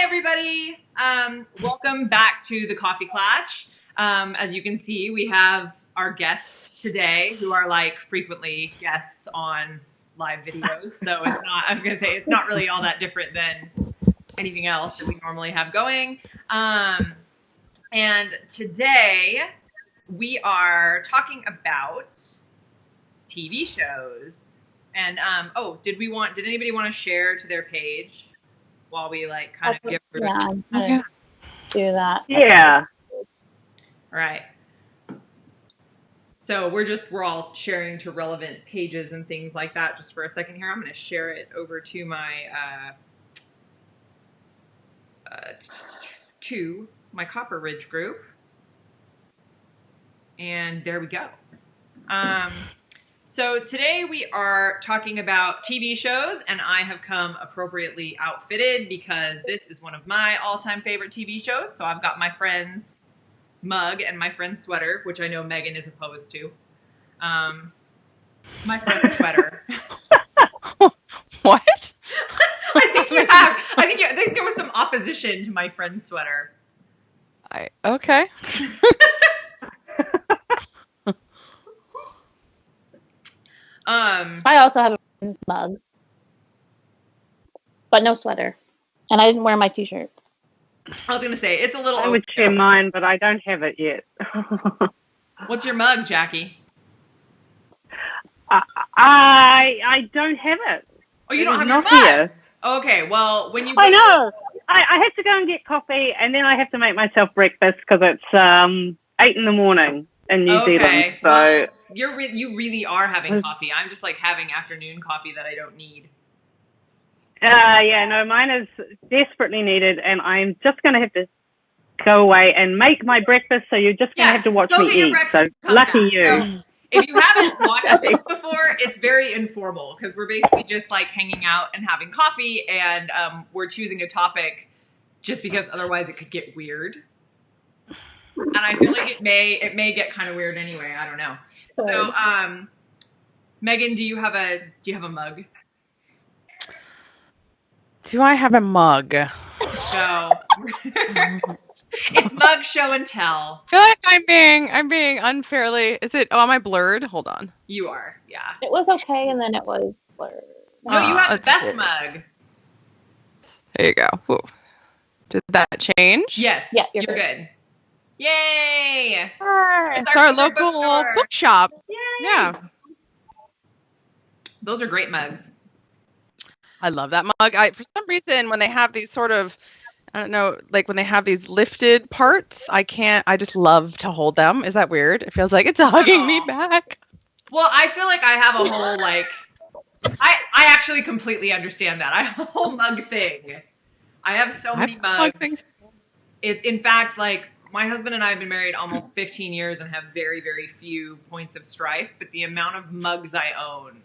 everybody. Welcome back to the Coffee Klatch. As you can see, we have our guests today who are like frequently guests on live videos. So it's not, I was going to say, it's not really all that different than anything else that we normally have going. And today we are talking about TV shows. And, did anybody want to share to their page while we like kind of give do that? Yeah. All right. So we're all sharing to relevant pages and things like that. Just for a second here, I'm going to share it over to my Copper Ridge group, and there we go. So today we are talking about TV shows, and I have come appropriately outfitted because this is one of my all-time favorite TV shows. So I've got my friend's mug and my friend's sweater, which I know Megan is opposed to. My friend's sweater. What? I think there was some opposition to my friend's sweater. Okay. I also have a mug, but no sweater, and I didn't wear my t-shirt. I was going to say, it's a little... I would share mine, but I don't have it yet. What's your mug, Jackie? I don't have it. Oh, you don't have your not mug? Here. Okay, well, when you... I know. I have to go and get coffee, and then I have to make myself breakfast because it's 8 in the morning in New Zealand. So well, you really are having coffee. I'm just like having afternoon coffee that I don't need. Yeah, no, mine is desperately needed, and I'm just going to have to go away and make my breakfast, so you're just going to have to watch me eat. So lucky you. So, if you haven't watched this before, it's very informal because we're basically just like hanging out and having coffee, and we're choosing a topic just because otherwise it could get weird. And I feel like it may get kind of weird anyway. I don't know. So, Megan, do you have a mug? Do I have a mug? Show. It's mug show and tell. I feel like I'm being unfairly. Am I blurred? Hold on. You are, yeah. It was okay, and then it was blurred. No, you have the best mug. There you go. Whoa. Did that change? Yes. Yeah, you're good. Yay! It's our local bookshop. Yay! Yeah. Those are great mugs. I love that mug. For some reason, when they have these sort of, I don't know, like when they have these lifted parts, I just love to hold them. Is that weird? It feels like it's hugging me back. Well, I feel like I have a whole, like, I actually completely understand that. I have a whole mug thing. I have so many mugs. In fact, like, my husband and I have been married almost 15 years and have very, very few points of strife, but the amount of mugs I own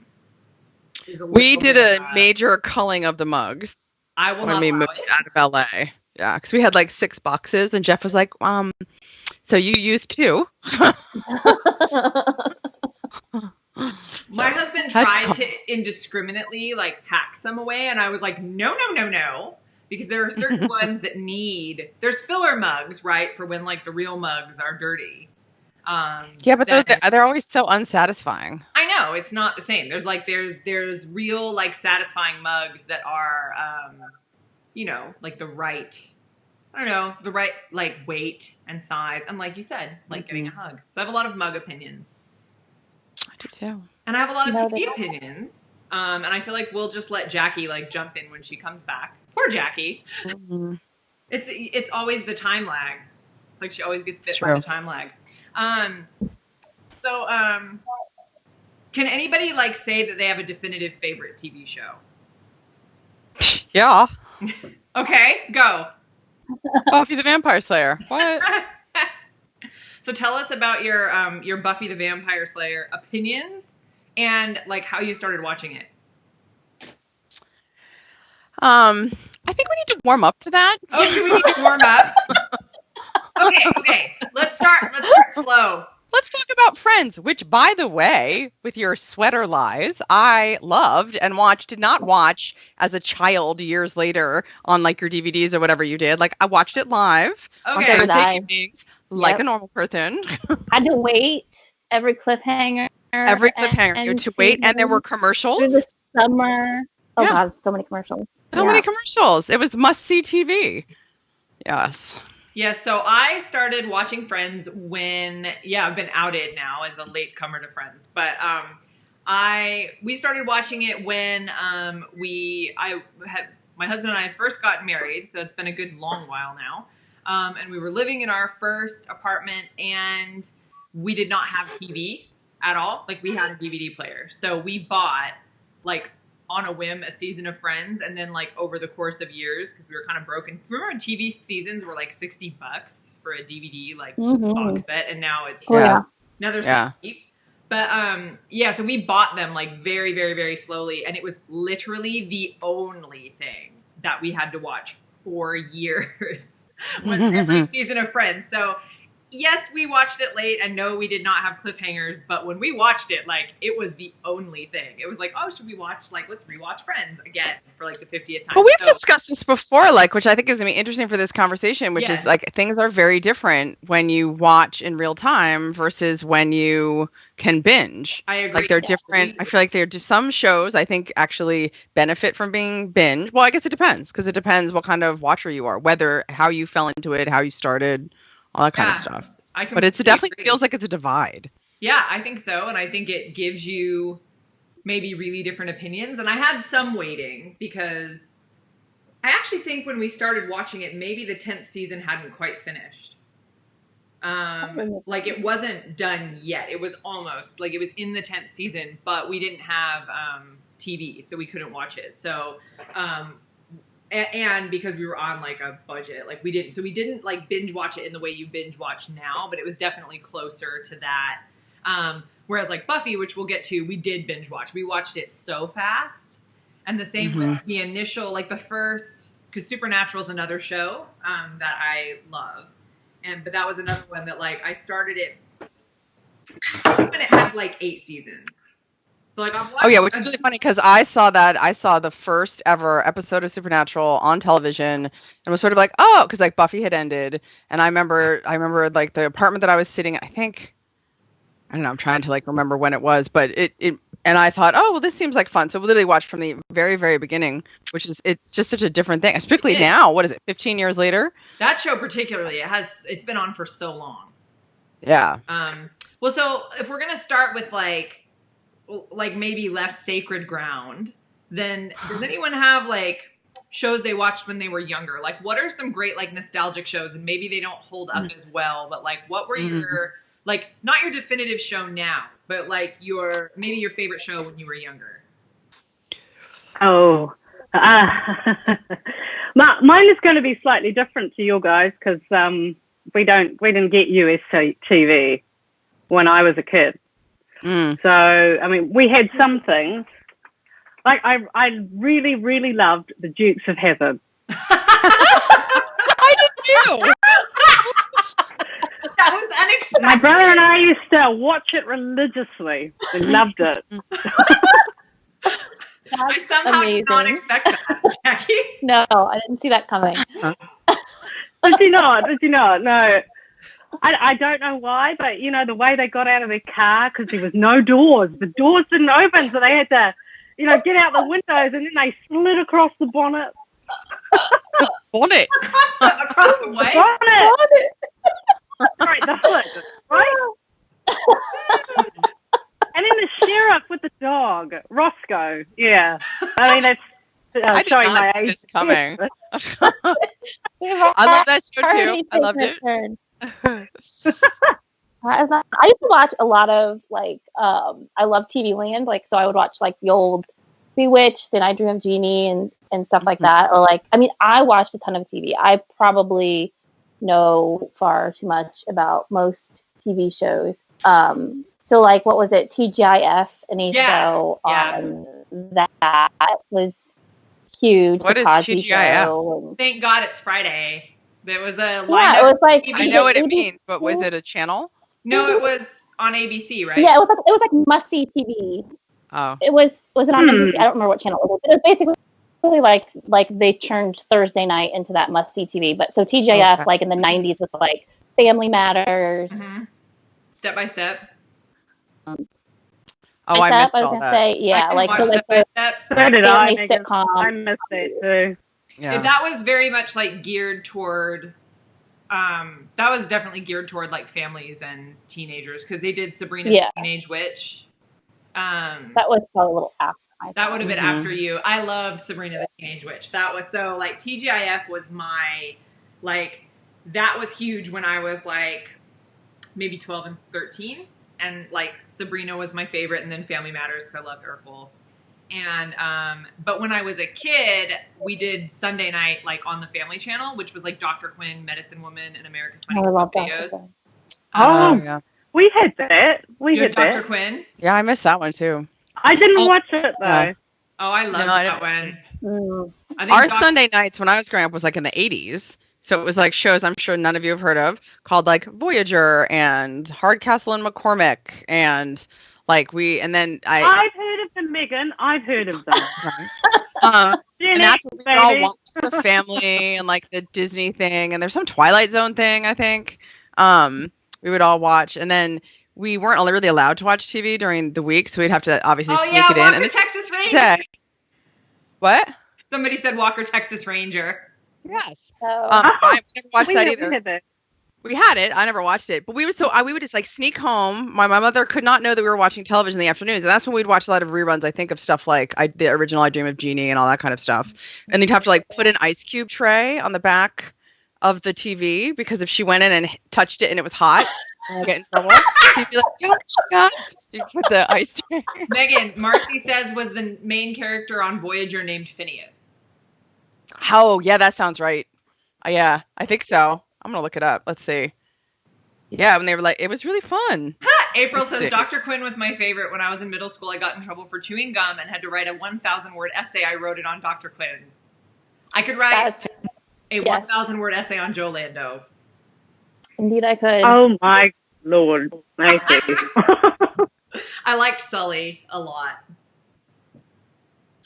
is a little We did a major culling of the mugs. I will when not we moved out of LA. Yeah, because we had like 6 boxes, and Jeff was like, so you used 2. My husband tried to indiscriminately like pack some away, and I was like, no. Because there are certain ones that there's filler mugs, right? For when like the real mugs are dirty. Yeah, but they're always so unsatisfying. I know, it's not the same. There's real like satisfying mugs that are, like the right like weight and size. And like you said, like getting a hug. So I have a lot of mug opinions. I do too. And I have a lot of TV opinions. And I feel like we'll just let Jackie like jump in when she comes back. Poor Jackie. Mm-hmm. It's always the time lag. It's like she always gets bit by the time lag. Can anybody like say that they have a definitive favorite TV show? Yeah. Okay, go. Buffy the Vampire Slayer. What? So tell us about your Buffy the Vampire Slayer opinions and like how you started watching it. I think we need to warm up to that. Oh, do we need to warm up? Okay. Let's start slow. Let's talk about Friends, which, by the way, with your sweater lies, I loved and did not watch as a child years later on like your DVDs or whatever you did. Like I watched it live on Okay. Thursday evenings, like Yep. a normal person. Had to wait every cliffhanger. Every cliffhanger, you had to wait, and there were commercials. Through the summer. Oh Yeah. God, so many commercials. So many commercials. It was must-see TV. Yes. Yeah, so I started watching Friends when, I've been outed now as a latecomer to Friends, but we started watching it when my husband and I first got married, so it's been a good long while now, and we were living in our first apartment, and we did not have TV at all. Like we had a DVD player, so we bought like on a whim a season of Friends, and then like over the course of years, because we were kind of broken. Remember when TV seasons were like $60 for a DVD box set, and now it's now they're so cheap. But so we bought them like very, very, very slowly, and it was literally the only thing that we had to watch for years was every season of Friends. So yes, we watched it late, and no, we did not have cliffhangers, but when we watched it, like, it was the only thing. It was like, oh, should we watch, like, let's rewatch Friends again for, like, the 50th time. Well, we've discussed this before, like, which I think is going to be interesting for this conversation, which is, like, things are very different when you watch in real time versus when you can binge. I agree. Like, they're different. I feel like they're just some shows, I think, actually benefit from being binge. Well, I guess it depends, because it depends what kind of watcher you are, how you fell into it, how you started, all that kind of stuff. But it definitely feels like it's a divide. Yeah, I think so. And I think it gives you maybe really different opinions. And I had some waiting because I actually think when we started watching it, maybe the 10th season hadn't quite finished. Like it wasn't done yet. It was almost like it was in the 10th season, but we didn't have TV, so we couldn't watch it. So, and because we were on like a budget, like we didn't like binge watch it in the way you binge watch now, but it was definitely closer to that. Whereas like Buffy, which we'll get to, we did binge watch. We watched it so fast. And the same with the initial, like the first, because Supernatural is another show that I love. But that was another one that like I started it when it had like 8 seasons. So like I've watched which is really funny because I saw the first ever episode of Supernatural on television and was sort of like, oh, because like Buffy had ended, and I remember like the apartment that I was sitting in, I don't know, I'm trying to like remember when it was, but it and I thought, oh well, this seems like fun. So we literally watched from the very, very beginning, which is it's just such a different thing, especially now. What is it, 15 years later? That show particularly, it's been on for so long. Yeah. Well, so if we're gonna start with like maybe less sacred ground, then does anyone have like shows they watched when they were younger? Like what are some great like nostalgic shows, and maybe they don't hold up as well, but like what were your like not your definitive show now, but like maybe your favorite show when you were younger? Oh, mine is going to be slightly different to your guys because we didn't get US TV when I was a kid. So, I mean, we had some things. Like, I really, really loved the Dukes of Hazzard. I did too. That was unexpected. My brother and I used to watch it religiously. We loved it. I somehow did not expect that, Jackie. No, I didn't see that coming. Did you not? No. I don't know why, but, you know, the way they got out of their car, because there was no doors. The doors didn't open, so they had to, you know, get out the windows, and then they slid across the bonnet. Bonnet? Across the way? Bonnet! Right, the hood, right? And then the sheriff with the dog, Roscoe. Yeah. I mean, that's showing my age. This coming. I love that show, too. I loved it. I used to watch a lot of like I love TV Land, like so I would watch like the old Bewitched and I Dream of Jeannie and stuff like that. Or like I mean I watched a ton of TV. I probably know far too much about most TV shows. So like what was it? TGIF, any show on that was huge. What is TGIF? Thank God it's Friday. There was a lineup. Yeah, it was like I know what it means, but was it a channel? No, it was on ABC, right? Yeah, it was like must see TV. Oh. It was it on NBC? I don't remember what channel it was. But it was basically like they turned Thursday night into that must see TV. But so TJF like in the 90s was like Family Matters. Step by Step. Oh, I missed I was all gonna that. say, yeah, like so like Step by Step. So did I. family sitcom. I missed it too. Yeah. That was very much like geared toward. That was definitely geared toward like families and teenagers because they did Sabrina the Teenage Witch. That was probably a little after. That would have been after you. I loved Sabrina the Teenage Witch. That was so like TGIF was my like that was huge when I was like maybe 12 and 13. And like Sabrina was my favorite, and then Family Matters because I loved Urkel. And but when I was a kid, we did Sunday night like on the Family Channel, which was like Dr. Quinn, Medicine Woman, and America's Funniest Home Videos. Yeah. We had that. We had Dr. Quinn. Yeah, I missed that one too. I didn't watch it though. Oh, I loved that one. Our Sunday nights when I was growing up was like in the 80s. So it was like shows I'm sure none of you have heard of called like Voyager and Hardcastle and McCormick and like I've heard of them, Megan. I've heard of them. And that's what we all watch as a family and like the Disney thing and there's some Twilight Zone thing I think. We would all watch and then we weren't really allowed to watch TV during the week, so we'd have to obviously sneak it in. Walker, Texas Ranger. What? Somebody said Walker, Texas Ranger. Yes. I never watched that either. We had it. I never watched it. But we would just like sneak home. My mother could not know that we were watching television in the afternoons. And that's when we'd watch a lot of reruns, I think, of stuff like the original I Dream of Jeannie and all that kind of stuff. And you'd have to like put an ice cube tray on the back of the TV because if she went in and touched it and it was hot, I'd get in trouble. She'd be like, yeah. You put the ice tray. Megan, Marcy says was the main character on Voyager named Phineas. Oh, yeah, that sounds right. Yeah, I think so. I'm going to look it up. Let's see. Yeah, when they were like, it was really fun. April says, Dr. Quinn was my favorite. When I was in middle school, I got in trouble for chewing gum and had to write a 1,000-word essay. I wrote it on Dr. Quinn. I could write a 1,000-word essay on Joe Lando. Indeed, I could. Oh, my Lord. I liked Sully a lot.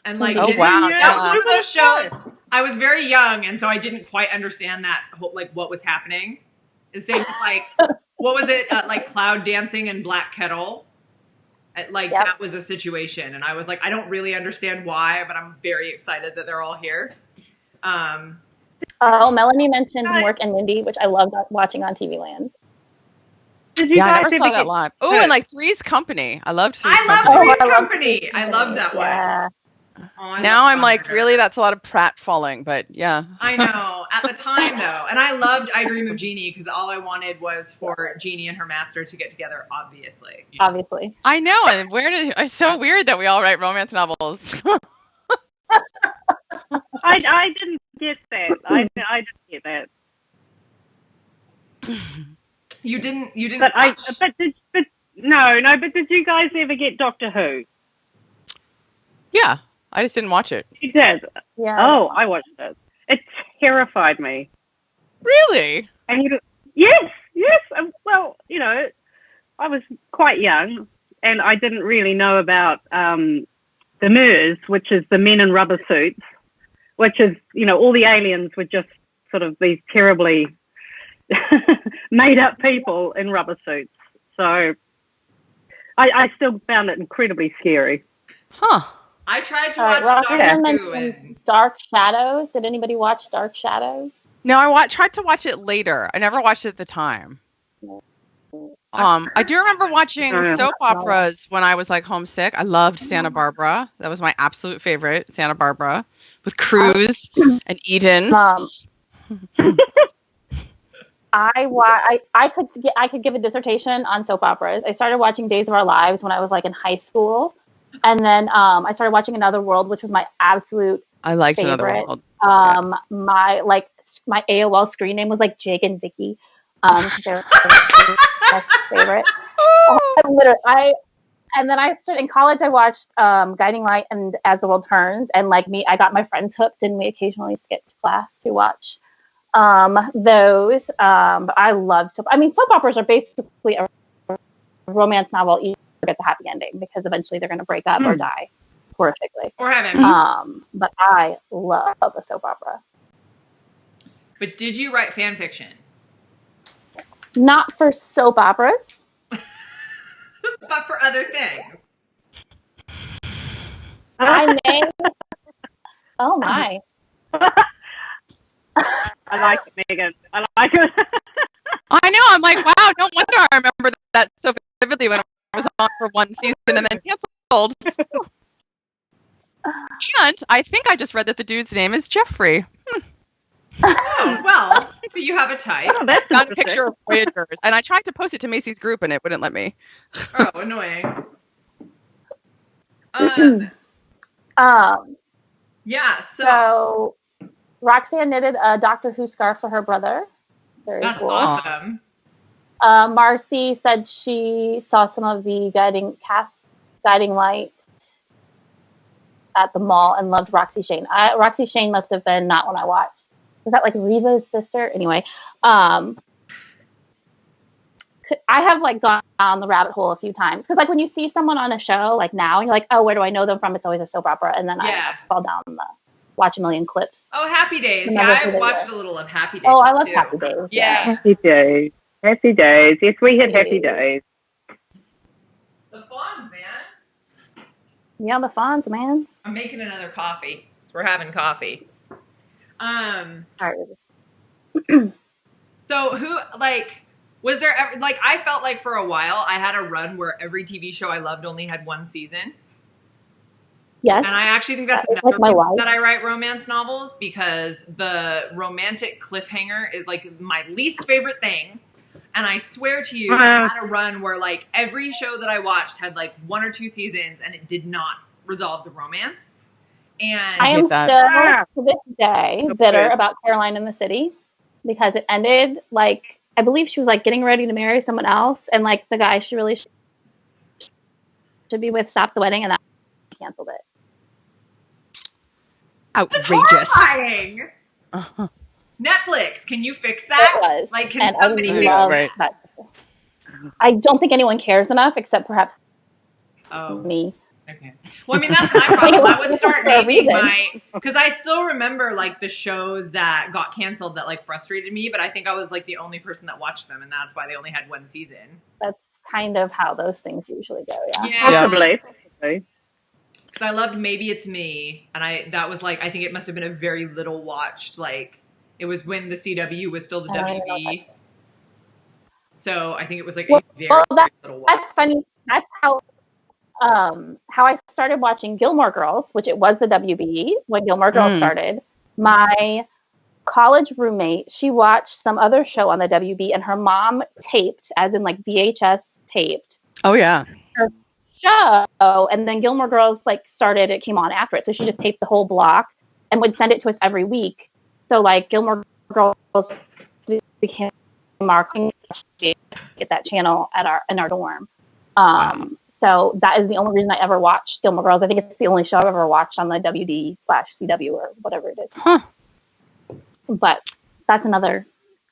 And like, that was one of those shows. I was very young, and so I didn't quite understand that whole, like what was happening. The same like what was it like Cloud Dancing and Black Kettle? That was a situation, and I was like, I don't really understand why, but I'm very excited that they're all here. Melanie mentioned Mork and Mindy, which I loved watching on TV Land. I never saw that live. Oh, and like Three's Company. I loved Three's Company. I loved that one. Yeah. Now I'm like, really, that's a lot of Pratt falling, but yeah. I know. At the time, though. And I loved I Dream of Jeannie because all I wanted was for Jeannie and her master to get together, obviously. I know. And it's so weird that we all write romance novels. I didn't get that. I didn't get that. You didn't but watch? But did you guys ever get Doctor Who? Yeah. I just didn't watch it. You did? Yeah. Oh, I watched it. It terrified me. Really? And yes. Well, I was quite young, and I didn't really know about the MERS, which is the men in rubber suits, which is, all the aliens were just sort of these terribly made-up people in rubber suits. So I still found it incredibly scary. Huh. I tried to watch Doctor Who and Dark Shadows. Did anybody watch Dark Shadows? No, I tried to watch it later. I never watched it at the time. I do remember watching soap operas when I was like homesick. I loved Santa Barbara. That was my absolute favorite, Santa Barbara, with Crews and Eden. I could give a dissertation on soap operas. I started watching Days of Our Lives when I was like in high school. And then I started watching Another World, which was my absolute favorite. Another World. My AOL screen name was like Jake and Vicky. They were my favorite. And then I started in college. I watched Guiding Light and As the World Turns, and I got my friends hooked, and we occasionally skipped class to watch those. But I loved soap. I mean, soap operas are basically a romance novel either gets a happy ending because eventually they're going to break up or die horrifically. Or heaven. But I love a soap opera. But did you write fan fiction? Not for soap operas. But for other things. I may. Oh my. I like it, Megan. I like it. I know. I'm like, wow, no wonder I remember that so vividly when it was on for one season and then canceled. And I think I just read that the dude's name is Jeffrey. Oh, well, so you have a type. Oh, that's Found a picture of Voyagers, and I tried to post it to Maisey's group, and it wouldn't let me. Oh, annoying. Yeah, so Roxanne knitted a Doctor Who scarf for her brother. Very that's cool. awesome. Marcy said she saw some of the guiding light at the mall and loved Roxy Shane. Roxy Shane must have been not when I watched. Was that like Reva's sister? Anyway, I have like gone down the rabbit hole a few times because like when you see someone on a show like now and you're like, oh, where do I know them from? It's always a soap opera, and then I fall down watch a million clips. Oh, Happy Days. Yeah, I watched a little of Happy Days. Oh, I love too. Happy Days. Yeah. Happy Days. Happy Days. Yes, we had Happy Days. The Fonz, man. Yeah, the Fonz, man. I'm making another coffee. So we're having coffee. So who, like, was there ever, like, I felt like for a while I had a run where every TV show I loved only had one season. Yes. And I actually think that's another reason that I write romance novels, because the romantic cliffhanger is like my least favorite thing. And I swear to you, I had a run where like every show that I watched had like 1 or 2 seasons and it did not resolve the romance. And I am still to this day bitter about Caroline in the City because it ended like, I believe she was like getting ready to marry someone else, and like the guy she really should be with stopped the wedding and that canceled it. Outrageous. That's horrifying. Netflix, can you fix that? It was. Like, can somebody fix that? I don't think anyone cares enough, except perhaps me. Okay. Well, I mean, that's my problem. I would start naming because I still remember like the shows that got canceled that like frustrated me, but I think I was like the only person that watched them, and that's why they only had 1 season. That's kind of how those things usually go. Yeah. Possibly. Because I loved Maybe It's Me, and that was like, I think it must have been a very little watched, like, it was when the CW was still the WB. So I think it was like a very little watch. That's funny. That's how I started watching Gilmore Girls, which it was the WB when Gilmore Girls started. My college roommate, she watched some other show on the WB, and her mom taped, as in like VHS taped. Oh yeah. Her show, and then Gilmore Girls like started. It came on after it, so she just taped the whole block and would send it to us every week. So like Gilmore Girls became our get that channel in our dorm. So that is the only reason I ever watched Gilmore Girls. I think it's the only show I've ever watched on the WD/CW or whatever it is. Huh. But that's another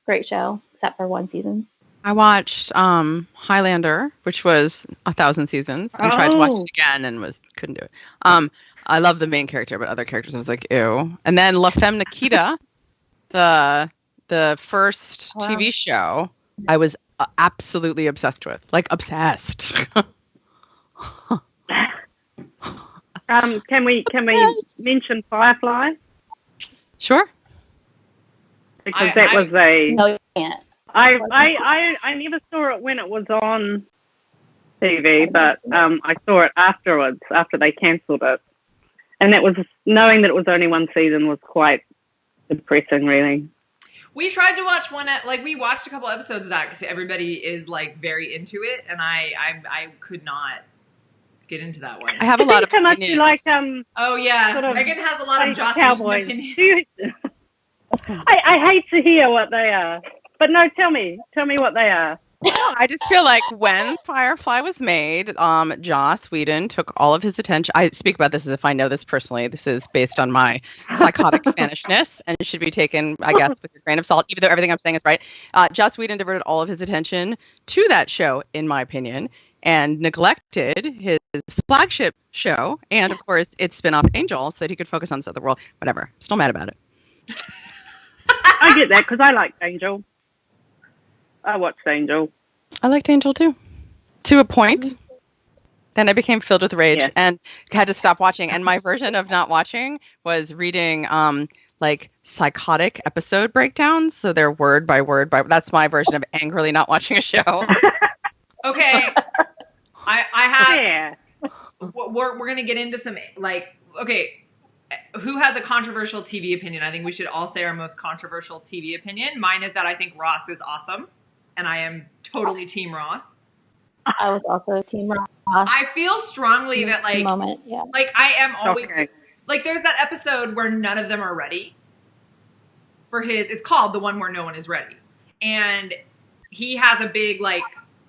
great show, except for 1 season. I watched Highlander, which was 1,000 seasons, and tried to watch it again and couldn't do it. I love the main character, but other characters I was like, ew. And then La Femme Nikita, the first TV show, I was absolutely obsessed with, like obsessed. Can we mention Firefly? Sure. Because that was a. No, you can't. I never saw it when it was on TV, but I saw it afterwards, after they cancelled it. And that was, knowing that it was only 1 season was quite depressing, really. We tried to watch we watched a couple episodes of that because everybody is like very into it, and I could not get into that one. I have a lot of opinions. Like, oh yeah, sort of Megan has a lot of Joss Cowboys. opinions. I hate to hear what they are, but no, tell me what they are. I just feel like when Firefly was made, Joss Whedon took all of his attention. I speak about this as if I know this personally. This is based on my psychotic fanishness and should be taken, I guess, with a grain of salt, even though everything I'm saying is right. Joss Whedon diverted all of his attention to that show, in my opinion. and neglected his flagship show and, of course, its spin-off Angel so that he could focus on this other world. Whatever. Still mad about it. I get that because I liked Angel. I watched Angel. I liked Angel too. To a point. Then I became filled with rage and had to stop watching. And my version of not watching was reading like psychotic episode breakdowns. So they're word by word. That's my version of angrily not watching a show. Okay. I have... Yeah. We're going to get into some, like, okay, who has a controversial TV opinion? I think we should all say our most controversial TV opinion. Mine is that I think Ross is awesome, and I am totally Team Ross. I was also Team Ross. I feel strongly that, like, like I am always, like, there's that episode where none of them are ready for it's called The One Where No One Is Ready. And he has a big, like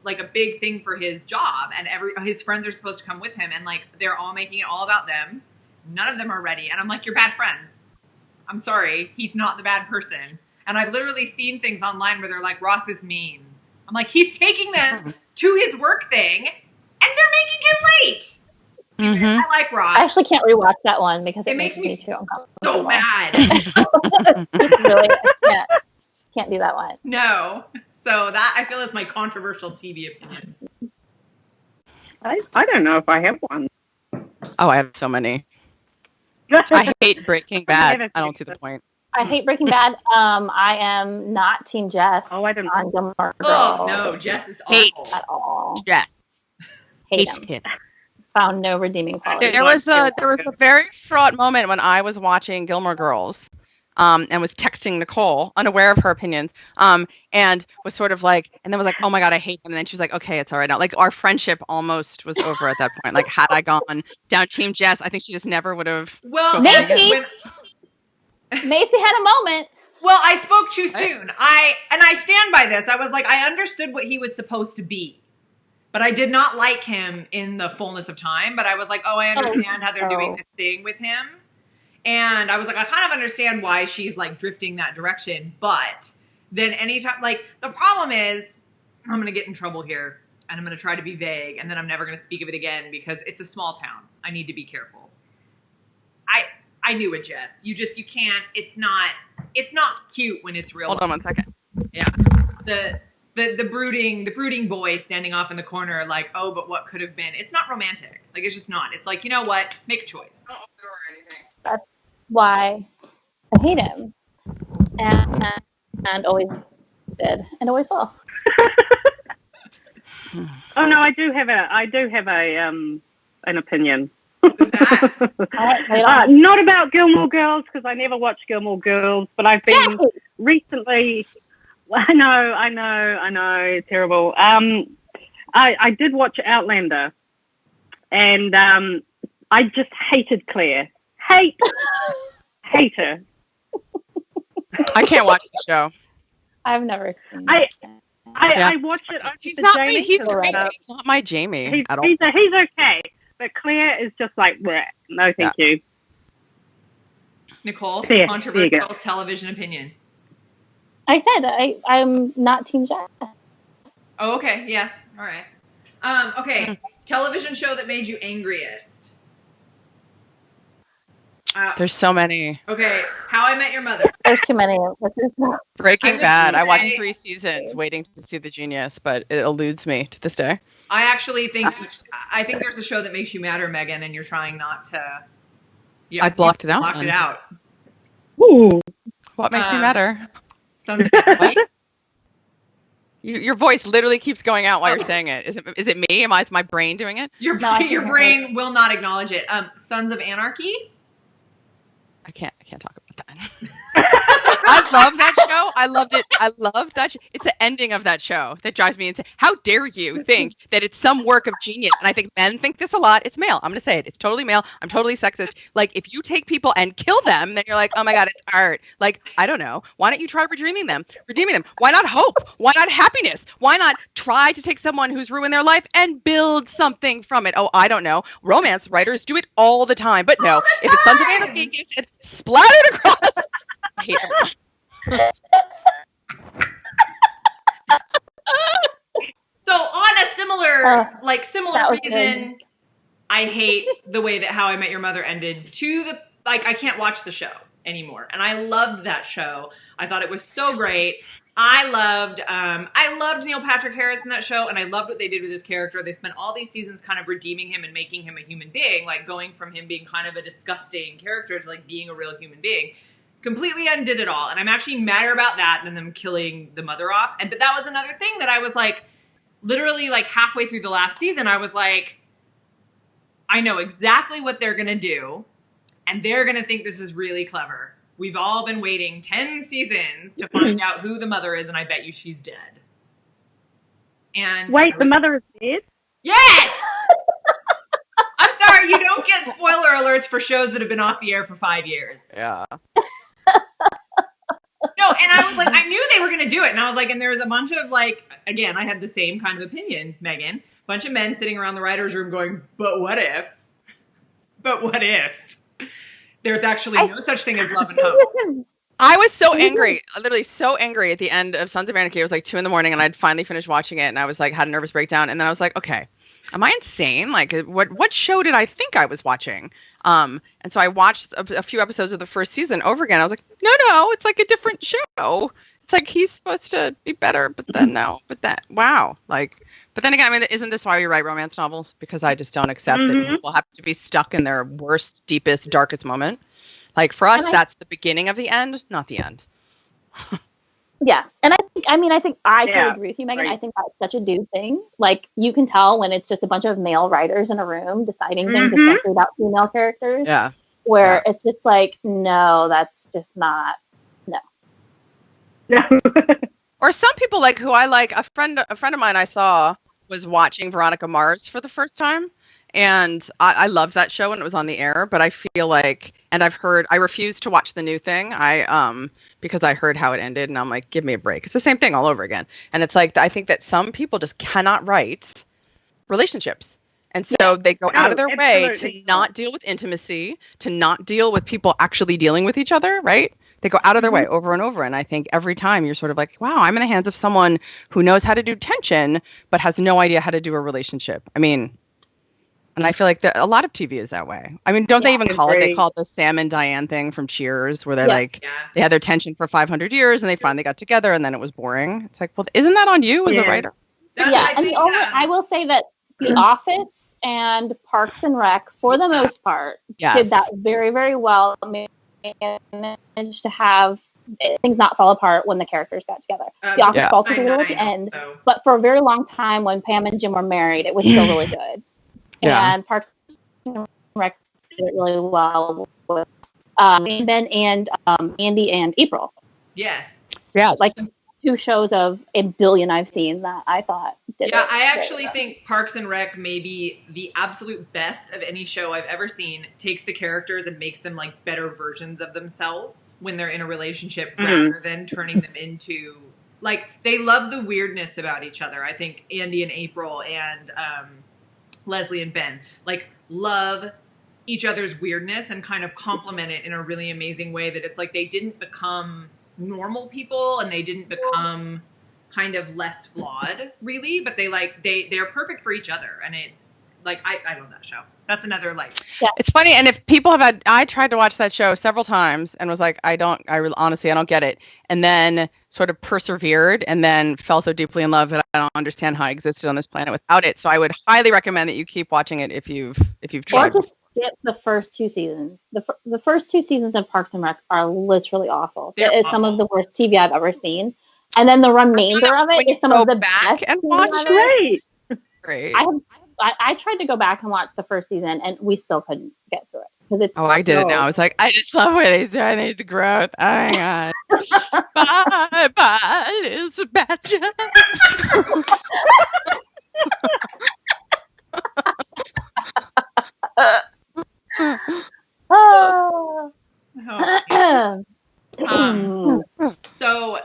a big thing for his job, and his friends are supposed to come with him, and, like, they're all making it all about them. None of them are ready. And I'm like, you're bad friends. I'm sorry. He's not the bad person. And I've literally seen things online where they're like, Ross is mean. I'm like, he's taking them to his work thing, and they're making him late. Mm-hmm. I like Ross. I actually can't rewatch that one because it makes me too so mad. Really, can't do that one. No. So that, I feel, is my controversial TV opinion. I don't know if I have one. Oh, I have so many. I hate Breaking Bad. I don't see the point. I hate Breaking Bad. I am not Team Jess. Oh, I don't know. On Gilmore Girls. Oh, no. Jess is awful. At all. Jess. Hate him. Found no redeeming quality. There was a very fraught moment when I was watching Gilmore Girls and was texting Nicole, unaware of her opinions, and was sort of like, and then was like, oh my God, I hate him. And then she was like, okay, it's all right now. Like, our friendship almost was over at that point. Like, had I gone down Team Jess, I think she just never would have. Well, Maisey had a moment. Well, I spoke too soon. I stand by this. I was like, I understood what he was supposed to be, but I did not like him in the fullness of time. But I was like, oh, I understand how they're doing this thing with him. And I was like, I kind of understand why she's, like, drifting that direction. But then anytime, like, the problem is, I'm going to get in trouble here, and I'm going to try to be vague, and then I'm never going to speak of it again because it's a small town. I need to be careful. I knew it, Jess. You can't, it's not cute when it's real. Hold on 1 second. Yeah. The brooding boy standing off in the corner, like, oh, but what could have been? It's not romantic. Like, it's just not. It's like, you know what? Make a choice. Don't open the door or anything. That's why I hate him, and always did, and always will. Oh no, I do have an opinion. What's that? Not about Gilmore Girls because I never watched Gilmore Girls, but I've been recently. I know, terrible. I did watch Outlander, and I just hated Claire. Hate her. I can't watch the show. I've never seen it. I watch it only he's for not Jamie. He's not my Jamie at all. He's okay, but Claire is just like, bleh. No, thank you. Nicole, controversial television opinion. I said I'm not Team Jess. Oh, okay, yeah, all right. Okay, television show that made you angriest. There's so many. Okay, How I Met Your Mother. There's too many. Breaking Bad. I watched 3 seasons waiting to see the genius, but it eludes me to this day. I actually think there's a show that makes you madder, Megan, and you're trying not to. I blocked it out. Blocked it out. Ooh. What makes you madder? Sons of Anarchy. Your voice literally keeps going out while you're saying it. Is it me? Is my brain doing it? Your brain will not acknowledge it. Sons of Anarchy. I can't talk about that. I love that show. I loved it. I love that. It's the ending of that show that drives me insane. How dare you think that it's some work of genius? And I think men think this a lot. It's male. I'm going to say it. It's totally male. I'm totally sexist. Like, if you take people and kill them, then you're like, oh my God, it's art. Like, I don't know. Why don't you try redeeming them? Why not hope? Why not happiness? Why not try to take someone who's ruined their life and build something from it? Oh, I don't know. Romance writers do it all the time. But no, if it's Sons of Anarchy, it's splattered across. I hate it. So on a similar like, similar that was reason, I hate the way that How I Met Your Mother ended to the, like, I can't watch the show anymore. And I loved that show. I thought it was so great. I loved Neil Patrick Harris in that show, and I loved what they did with his character. They spent all these seasons kind of redeeming him and making him a human being, like going from him being kind of a disgusting character to like being a real human being. Completely undid it all, and I'm actually madder about that than them killing the mother off. But that was another thing that I was like, literally like halfway through the last season, I was like, I know exactly what they're gonna do, and they're gonna think this is really clever. We've all been waiting 10 seasons to find out who the mother is, and I bet you she's dead. And wait, the mother is dead? Yes! I'm sorry, you don't get spoiler alerts for shows that have been off the air for 5 years. Yeah. No, and I was like, I knew they were going to do it. And I was like, and there's a bunch of like, again, I had the same kind of opinion, Megan. Bunch of men sitting around the writer's room going, but what if? But what if? There's actually no such thing as love and hope. I was so angry, literally so angry at the end of Sons of Anarchy. It was like 2 a.m. and I'd finally finished watching it, and I was like, had a nervous breakdown. And then I was like, okay, am I insane? Like, what show did I think I was watching? And so I watched a few episodes of the first season over again. I was like, no, it's like a different show. It's like he's supposed to be better, but then no, wow. Like, but then again, I mean, isn't this why we write romance novels? Because I just don't accept that people have to be stuck in their worst, deepest, darkest moment. Like for us, that's the beginning of the end, not the end. Yeah, and I think I totally agree with you, Megan. Right. I think that's such a dude thing. Like, you can tell when it's just a bunch of male writers in a room deciding things, especially about female characters. Yeah. Where it's just like, no, that's just not, no. Or some people like who I like. A friend of mine I saw was watching Veronica Mars for the first time. And I loved that show when it was on the air, but I feel like, and I refused to watch the new thing. Because I heard how it ended, and I'm like, give me a break. It's the same thing all over again. And it's like, I think that some people just cannot write relationships. And so they go out of their way to not deal with intimacy, to not deal with people actually dealing with each other, right? They go out of their way over and over. And I think every time you're sort of like, wow, I'm in the hands of someone who knows how to do tension, but has no idea how to do a relationship. I mean, and I feel like a lot of TV is that way. I mean, don't they even call it? They call it the Sam and Diane thing from Cheers, where they're like, they had their tension for 500 years, and they finally got together, and then it was boring. It's like, well, isn't that on you as a writer? I will say that The Office and Parks and Rec, for the most part, did that very, very well. Managed to have things not fall apart when the characters got together. The Office faltered a little at the end, but for a very long time, when Pam and Jim were married, it was still really good. And Parks and Rec did it really well with Ben and Andy and April. Yes. Like 2 shows of a billion I've seen that I thought did I actually think Parks and Rec may be the absolute best of any show I've ever seen. Takes the characters and makes them like better versions of themselves when they're in a relationship rather than turning them into, like, they love the weirdness about each other. I think Andy and April and Leslie and Ben like love each other's weirdness and kind of complement it in a really amazing way, that it's like they didn't become normal people and they didn't become kind of less flawed really, but they're perfect for each other. And it, like, I love that show. That's another, like, it's funny. And if people have I tried to watch that show several times and was like, honestly, I don't get it. And then sort of persevered and then fell so deeply in love that I don't understand how I existed on this planet without it. So I would highly recommend that you keep watching it if you've tried. Or just skip the first 2 seasons. The first 2 seasons of Parks and Rec are literally awful. It's some of the worst TV I've ever seen. And then the remainder of it is some of the best. And watch it. Great. I tried to go back and watch the first season, and we still couldn't get through it. I did it now. It's like, I just love where they need the growth. Oh my God. Bye, little Sebastian. So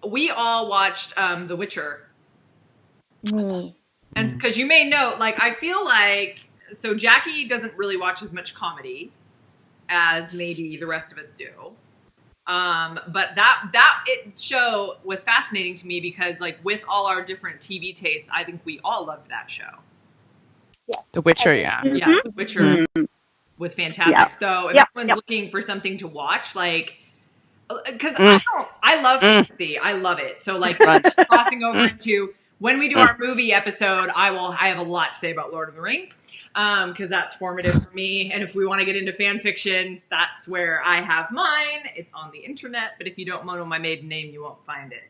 we all watched The Witcher. And because you may note, like, I feel like, so Jackie doesn't really watch as much comedy as maybe the rest of us do. But show was fascinating to me because, like, with all our different TV tastes, I think we all loved that show. Yeah. The Witcher, yeah. Yeah, The Witcher was fantastic. Yeah. So if anyone's looking for something to watch, like, because I love fantasy, I love it. So like crossing over into when we do our movie episode, I have a lot to say about Lord of the Rings, because that's formative for me. And if we want to get into fan fiction, that's where I have mine. It's on the internet, but if you don't know my maiden name, you won't find it.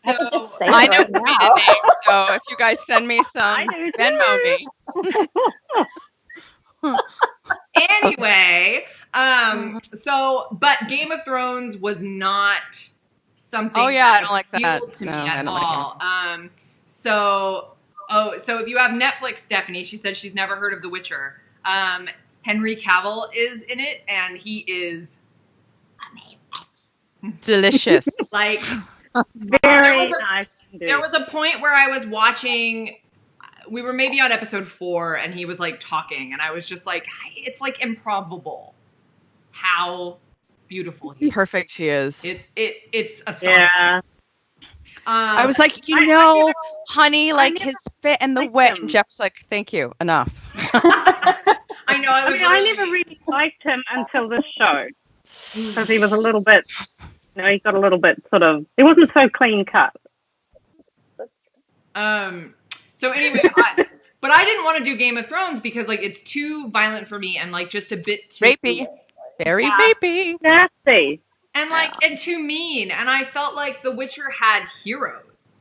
So I know the maiden name, so if you guys send me some, Venmo me. Anyway, but Game of Thrones was not something I don't like that to me at all. So if you have Netflix, Stephanie, she said she's never heard of The Witcher. Henry Cavill is in it, and he is amazing. Delicious. Like, very nice. There was a point where I was watching, we were maybe on episode 4, and he was like talking, and I was just like, it's like improbable how beautiful he is. Perfect he is. It's astonishing. Yeah. I was like, honey, like his fit and the way. And Jeff's like, thank you, enough. I know. I never really liked him until this show because he was a little bit. He got a little bit sort of. He wasn't so clean cut. So anyway, but I didn't want to do Game of Thrones because like it's too violent for me and like just a bit too rapey, very rapey, nasty. And like, and too mean. And I felt like The Witcher had heroes.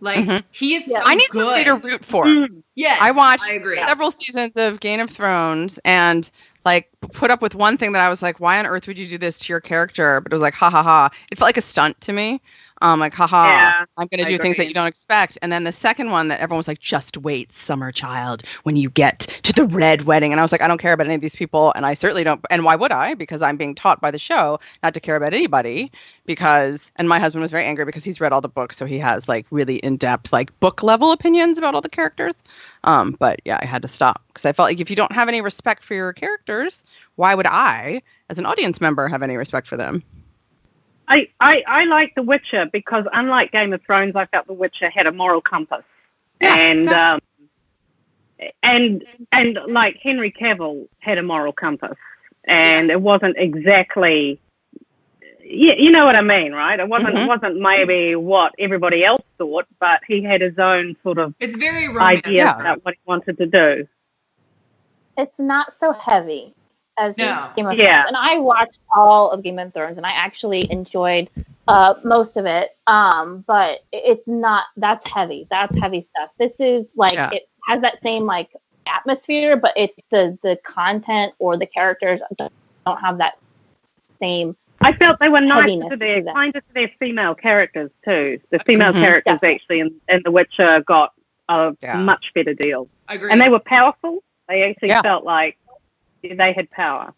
Like, he is so I need good. somebody to root for. Yes, I watched agree. several seasons of Game of Thrones and like put up with one thing that I was like, why on earth would you do this to your character? But it was like, ha ha ha. It felt like a stunt to me. Like, haha, I'm going to do things that you don't expect. And then the second one that everyone was like, just wait, summer child, when you get to the red wedding. And I was like, I don't care about any of these people. And I certainly don't. And why would I? Because I'm being taught by the show not to care about anybody and my husband was very angry because he's read all the books. So he has like really in-depth, like book level opinions about all the characters. But yeah, I had to stop because I felt like if you don't have any respect for your characters, why would I, as an audience member, have any respect for them? I like The Witcher because unlike Game of Thrones, I felt The Witcher had a moral compass, and like Henry Cavill had a moral compass, and it wasn't exactly, you know what I mean, right? It wasn't maybe what everybody else thought, but he had his own sort of it's very romantic. idea about what he wanted to do. It's not so heavy as Game of Thrones. And I watched all of Game of Thrones and I actually enjoyed most of it. But it's not, that's heavy stuff. This is like, it has that same like atmosphere, but it's the content or the characters don't have that same. I felt they were nice to their female characters too. The female characters actually in The Witcher got a much better deal. Agreed. And they were powerful. They actually felt like they had power.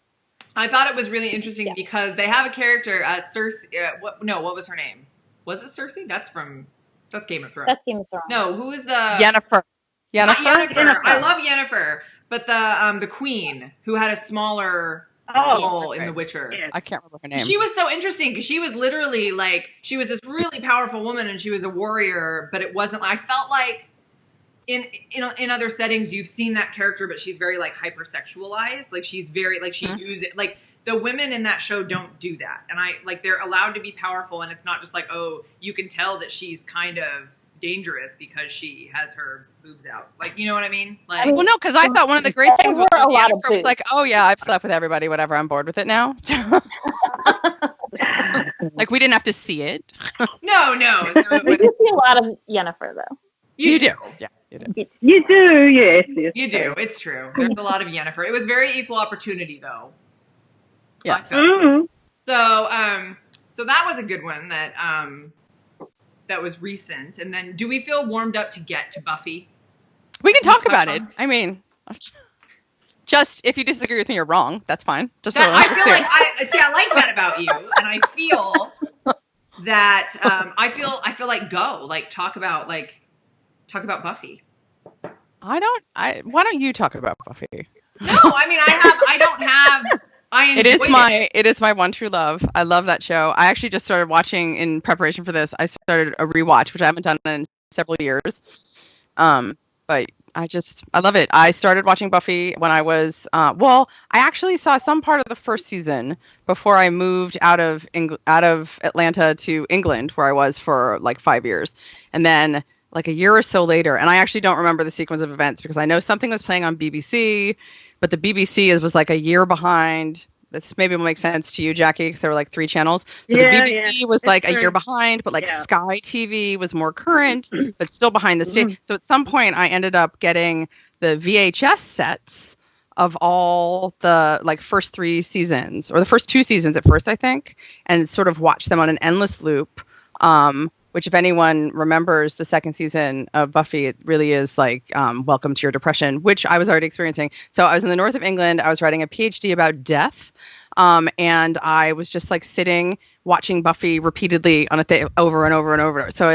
I thought it was really interesting because they have a character, Cersei. What was her name? Was it Cersei? That's Game of Thrones. That's Game of Thrones. No, who is the Yennefer? Yennefer. I love Yennefer, but the queen who had a smaller role in The Witcher. Yes. I can't remember her name. She was so interesting because she was literally like she was this really powerful woman and she was a warrior, but it wasn't. I felt like. In other settings, you've seen that character, but she's very like hypersexualized. Like she's very like she uses it. Like the women in that show don't do that, and I like they're allowed to be powerful, and it's not just like you can tell that she's kind of dangerous because she has her boobs out. Like you know what I mean? Like well, no, because I thought one of the great things was Yennefer was like, I've slept with everybody, whatever. I'm bored with it now. Like we didn't have to see it. No. So we do see a lot of Yennefer though. You do. Yeah. You do, yes. You do. It's true. There's a lot of Yennefer. It was very equal opportunity, though. Yeah. So that was a good one that was recent. And then, do we feel warmed up to get to Buffy? We can talk about it. I mean, just if you disagree with me, you're wrong. That's fine. Just I feel like I like that about you, and I feel that I feel like talk about Buffy. Why don't you talk about Buffy? No, I mean I don't have I It is enjoyed it is my one true love. I love that show. I actually just started watching in preparation for this. I started a rewatch, which I haven't done in several years. But I love it. I started watching Buffy when I was I actually saw some part of the first season before I moved out of Atlanta to England, where I was for like 5 years, and then like a year or so later, and I actually don't remember the sequence of events because I know something was playing on BBC, but the BBC was like a year behind. This maybe will make sense to you, Jackie, because there were like 3 channels. So the BBC was like a year behind, but like Sky TV was more current, but still behind the state. So at some point, I ended up getting the VHS sets of all the like first 3 seasons, or the first 2 seasons at first, I think, and sort of watched them on an endless loop. Which if anyone remembers the second season of Buffy, it really is like Welcome to Your Depression, which I was already experiencing. So I was in the north of England. I was writing a PhD about death. And I was just like sitting watching Buffy repeatedly on over and over and over. So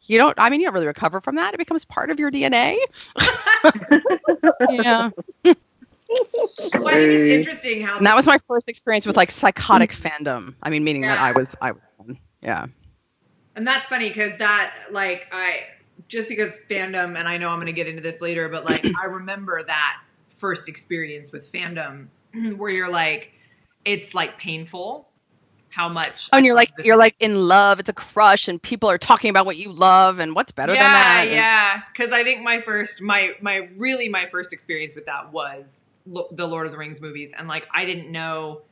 you don't really recover from that. It becomes part of your DNA. Yeah. Well, I think it's interesting how. And that was my first experience with like psychotic fandom. I mean, meaning that I was yeah. And that's funny because just because fandom, and I know I'm going to get into this later, but like I remember that first experience with fandom where you're like, it's like painful how much. Oh, and you're like in love. It's a crush, and people are talking about what you love and what's better than that. Yeah. Because I think my first experience with that was the Lord of the Rings movies, and like I didn't know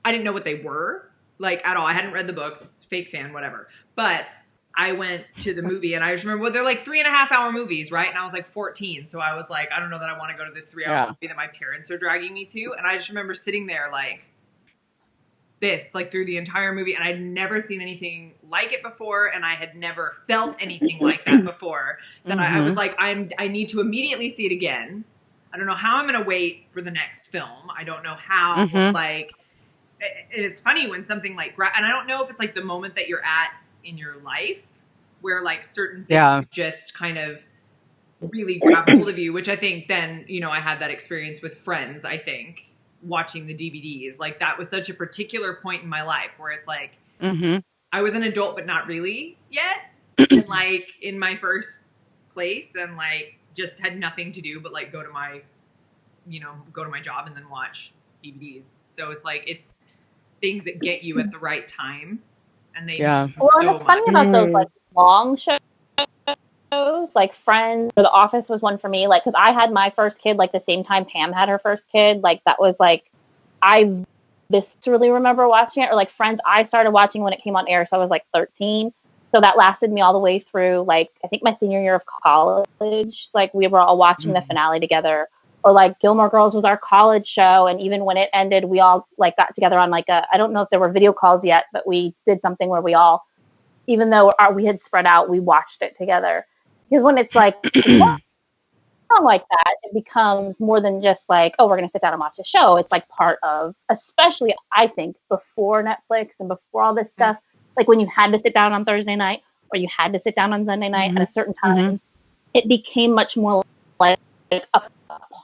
what they were like at all. I hadn't read the books, fake fan, whatever. But I went to the movie, and I just remember, they're like 3.5-hour movies, right? And I was like 14, so I was like, I don't know that I want to go to this 3-hour movie that my parents are dragging me to. And I just remember sitting there like this, like through the entire movie, and I'd never seen anything like it before, and I had never felt anything like that before. Then I was like, I need to immediately see it again. I don't know how I'm going to wait for the next film. I don't know how, it's funny when something like, and I don't know if it's like the moment that you're at in your life where like certain things just kind of really grab hold of you, which I think then, I had that experience with Friends, I think, watching the DVDs. Like that was such a particular point in my life where it's like, I was an adult, but not really yet. And like in my first place, and like just had nothing to do but like go to my job and then watch DVDs. So it's like, it's things that get you at the right time. And they well, it's funny about those like long shows, like Friends or The Office was one for me. Like, because I had my first kid like the same time Pam had her first kid. Like that was like, I viscerally remember watching it. Or like Friends, I started watching when it came on air, so I was like 13. So that lasted me all the way through like I think my senior year of college. Like we were all watching the finale together. Or like Gilmore Girls was our college show, and even when it ended, we all like got together on like I don't know if there were video calls yet, but we did something where we all, even though we had spread out, we watched it together. Because when it's like like that, it becomes more than just like, oh, we're gonna sit down and watch a show. It's like part of, especially I think before Netflix and before all this stuff, like when you had to sit down on Thursday night or you had to sit down on Sunday night at a certain time, it became much more like a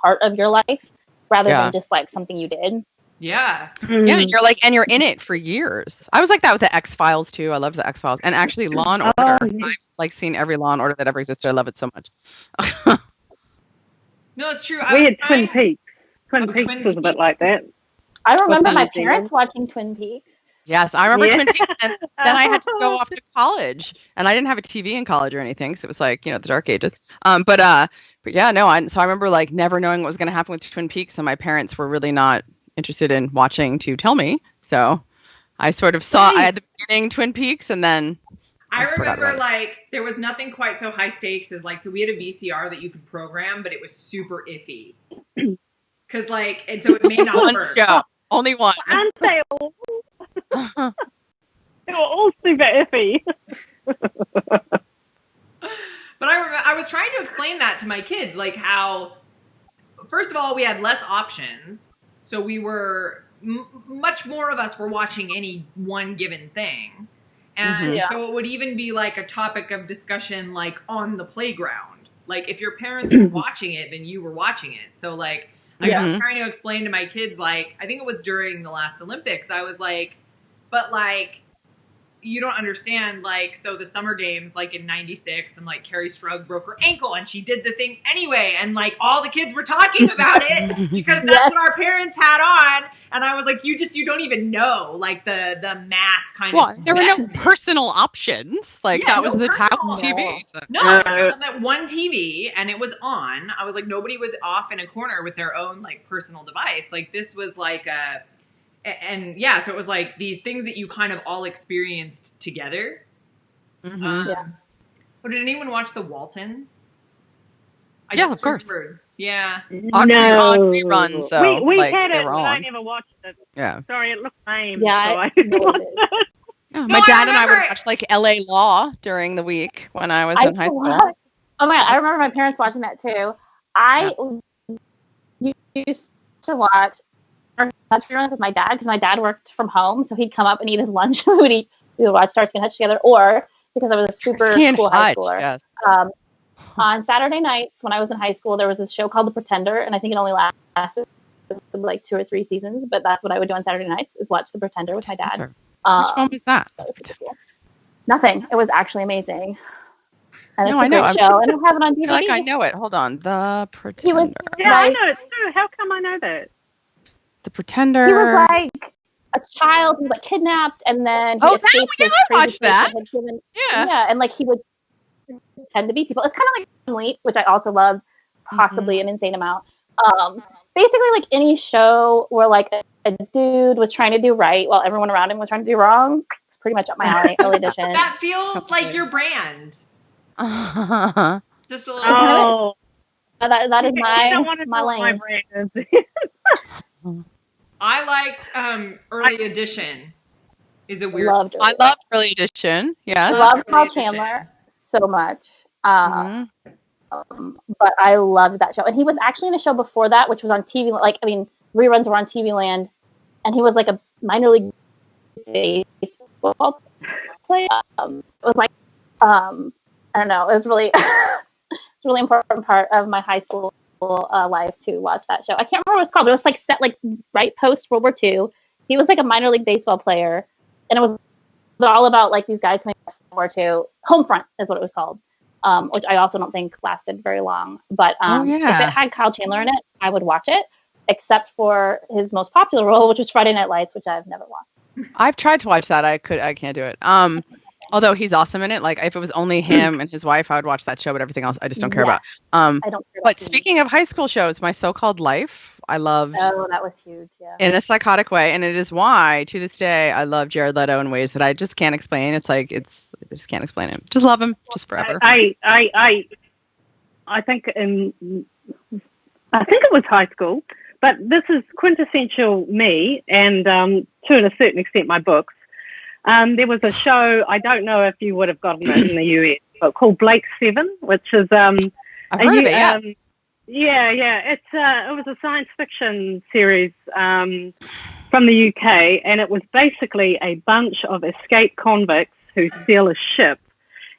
part of your life rather than just like something you did. Yeah. Yeah, and you're in it for years. I was like that with the X-Files too. I love the X-Files. And actually Law and Order. I've like seen every Law and Order that ever existed. I love it so much. No, it's true. We had Twin Peaks. Twin Peaks was a bit like that. I remember my parents watching Twin Peaks. Yes, I remember Twin Peaks, and then I had to go off to college, and I didn't have a TV in college or anything, so it was like, the dark ages. But yeah, no, so I remember like never knowing what was going to happen with Twin Peaks, and my parents were really not interested in watching to tell me, so I sort of saw I had the beginning Twin Peaks, and then I remember like there was nothing quite so high stakes as like, so we had a VCR that you could program, but it was super iffy, because like, and so it may not work. Show. Only one. And they all they were all super iffy. But I was trying to explain that to my kids, like how, first of all, we had less options. So we were, much more of us were watching any one given thing. And so it would even be like a topic of discussion, like on the playground. Like if your parents were watching it, then you were watching it. So like, Like, I was trying to explain to my kids, like, I think it was during the last Olympics, I was like, but like, you don't understand, like, so the summer games, like in 96, and like Carrie Strug broke her ankle and she did the thing anyway. And like all the kids were talking about it because that's what our parents had on. And I was like, you don't even know, like the mass kind of. There were no personal options. Like that was the type of TV. So. No, it was that one TV and it was on. I was like, nobody was off in a corner with their own like personal device. Like this was like a. And yeah, so it was like these things that you kind of all experienced together. But did anyone watch the Waltons? Yeah, of course. Yeah. On reruns, though. We like, had it, but on. I never watched it. Yeah. Sorry, it looked lame. Yeah, so I watched it. Yeah, my dad and I would watch like LA Law during the week when I was in high school. Oh my God, I remember my parents watching that too. I used to watch reruns with my dad because my dad worked from home, so he'd come up and eat his lunch. we would watch Starsky and Hutch together, or because I was a super cool high schooler. Yes. On Saturday nights when I was in high school, there was this show called The Pretender, and I think it only lasted like 2 or 3 seasons. But that's what I would do on Saturday nights is watch The Pretender with my dad. Which one was that? Cool. Nothing. It was actually amazing. And it's a great show, and I have it on DVD. I feel like I know it. Hold on, The Pretender. I know it too. How come I know that? The Pretender. He was like a child who was like kidnapped, and then he escaped this crazy that. Yeah, and like he would pretend to be people. It's kind of like Elite, which I also loved, possibly an insane amount. Basically, like any show where like a dude was trying to do right while everyone around him was trying to do wrong. It's pretty much up my alley. Early edition. That feels like your brand. Just a little. Oh, that is my lane. My brand is. I liked Early Edition. Is it weird? I loved Early Edition. Yes. I love Paul Chandler so much. But I loved that show. And he was actually in a show before that, which was on TV. Like, I mean, reruns were on TV Land. And he was like a minor league baseball player. It was like, I don't know. It was really, it's a really important part of my high school life to watch that show. I can't remember what it's called. It was like set like right post World War II. He was like a minor league baseball player, and it was all about like these guys coming back from World War II. Homefront is what it was called, which I also don't think lasted very long. But if it had Kyle Chandler in it, I would watch it, except for his most popular role, which was Friday Night Lights, which I've never watched. I've tried to watch that. I can't do it. Although he's awesome in it. Like if it was only him and his wife, I would watch that show, but everything else I just don't care about. I don't care But speaking of high school shows, My So-Called Life, I loved. Oh, that was huge, yeah. In a psychotic way, and it is why to this day I love Jared Leto in ways that I just can't explain. It's like I just can't explain him. Just love him, just forever. I think it was high school, but this is quintessential me, and to a certain extent my books. There was a show, I don't know if you would have gotten it in the US, but called Blake 7, which is I've heard of it, yes. It was a science fiction series from the UK, and it was basically a bunch of escaped convicts who steal a ship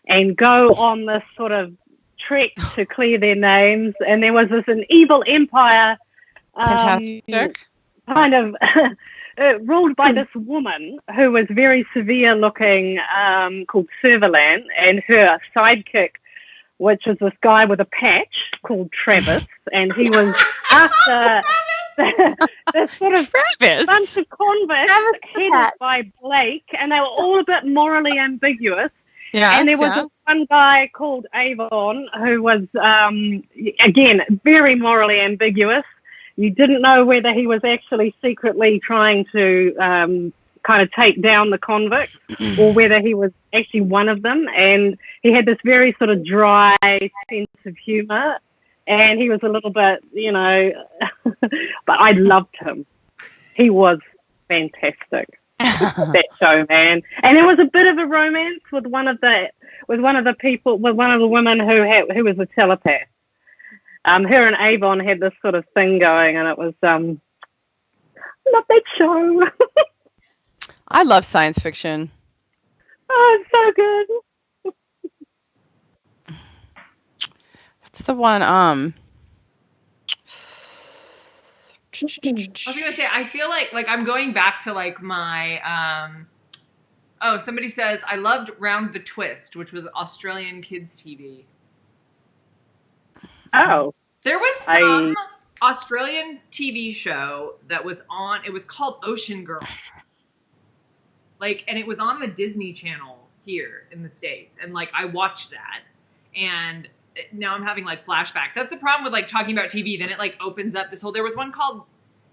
and go on this sort of trek to clear their names. And there was an evil empire, fantastic, kind of. Ruled by this woman who was very severe looking, called Serverland, and her sidekick, which was this guy with a patch called Travis, and he was after this sort of bunch of convicts headed by Blake, and they were all a bit morally ambiguous. Yeah, and there was this one guy called Avon who was, again, very morally ambiguous. You didn't know whether he was actually secretly trying to kind of take down the convicts or whether he was actually one of them. And he had this very sort of dry sense of humor. And he was a little bit, but I loved him. He was fantastic, that show, man. And there was a bit of a romance with one of the women who was a telepath. Her and Avon had this sort of thing going, and it was, I love that show. I love science fiction. Oh, it's so good. What's the one, was gonna say, I feel like I'm going back to like my somebody says I loved Round the Twist, which was Australian kids TV. Oh, There was some Australian TV show that was on. It was called Ocean Girl. And it was on the Disney Channel here in the States, and I watched that, and now I'm having flashbacks. That's the problem with talking about TV. Then it opens up this whole. There was one called,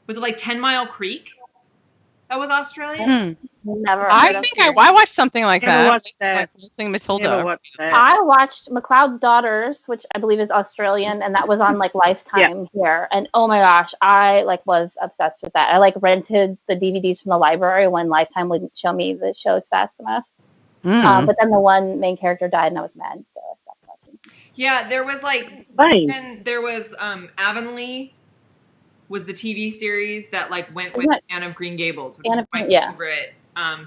was it 10 Mile Creek? That was Australian. Never. I think I watched something like Never that. watched that. Listening Matilda. Never watched that. I watched McLeod's Daughters, which I believe is Australian, and that was on Lifetime here. And oh my gosh, I was obsessed with that. I rented the DVDs from the library when Lifetime wouldn't show me the shows fast enough. But then the one main character died, and I was mad, so I stopped watching. Yeah, there was Fine. then there was Avonlea was the TV series that went with Anne of Green Gables, which is my favorite.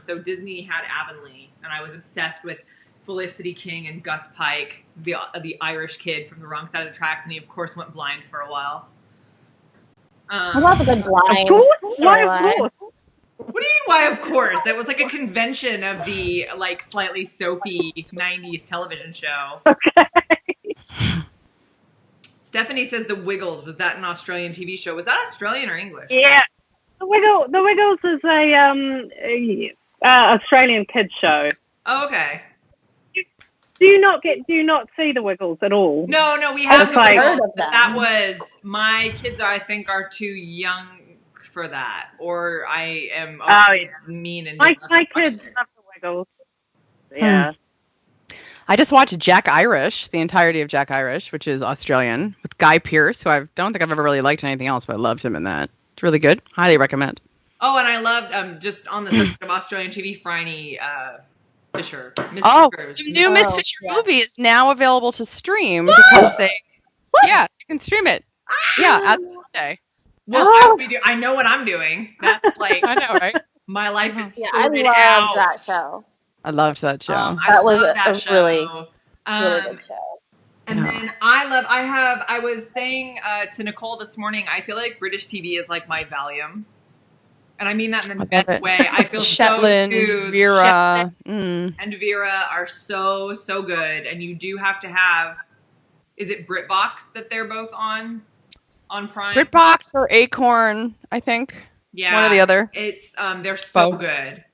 So Disney had Avonlea, and I was obsessed with Felicity King and Gus Pike, the Irish kid from the wrong side of the tracks, and he of course went blind for a while. I love a good blind. Of course. Why, of course. What do you mean, why of course? It was a convention of the slightly soapy 90s television show. Okay. Stephanie says The Wiggles. Was that an Australian TV show? Was that Australian or English? Yeah. The Wiggles is a Australian kids show. Oh, okay. Do you not see The Wiggles at all? No, we have It's The Wiggles. heard of But them. that was, my kids, I think, are too young for that. Or I am mean and My kids love The Wiggles. Yeah. I just watched Jack Irish, the entirety of Jack Irish, which is Australian, with Guy Pearce, who I don't think I've ever really liked anything else, but I loved him in that. It's really good. Highly recommend. Oh, and I loved, just on the subject of Australian TV, Phryne Fisher. Miss Oh, Fisher's. the new Miss Fisher movie is now available to stream because they... Yeah, you can stream it. Yeah, as of today. Well, I know what I'm doing. That's I know, right? my life is I sorted loved out. that show. I loved that show. That was love that a show. really good show. And then I was saying to Nicole this morning, I feel like British TV is like my Valium. And I mean that in the best way. I feel Shetland, so soothed. Vera. Shetland and Vera are so good. And you do have to have, is it BritBox that they're both on Prime? BritBox or Acorn, I think. Yeah. One or the other. It's, they're so Both. good.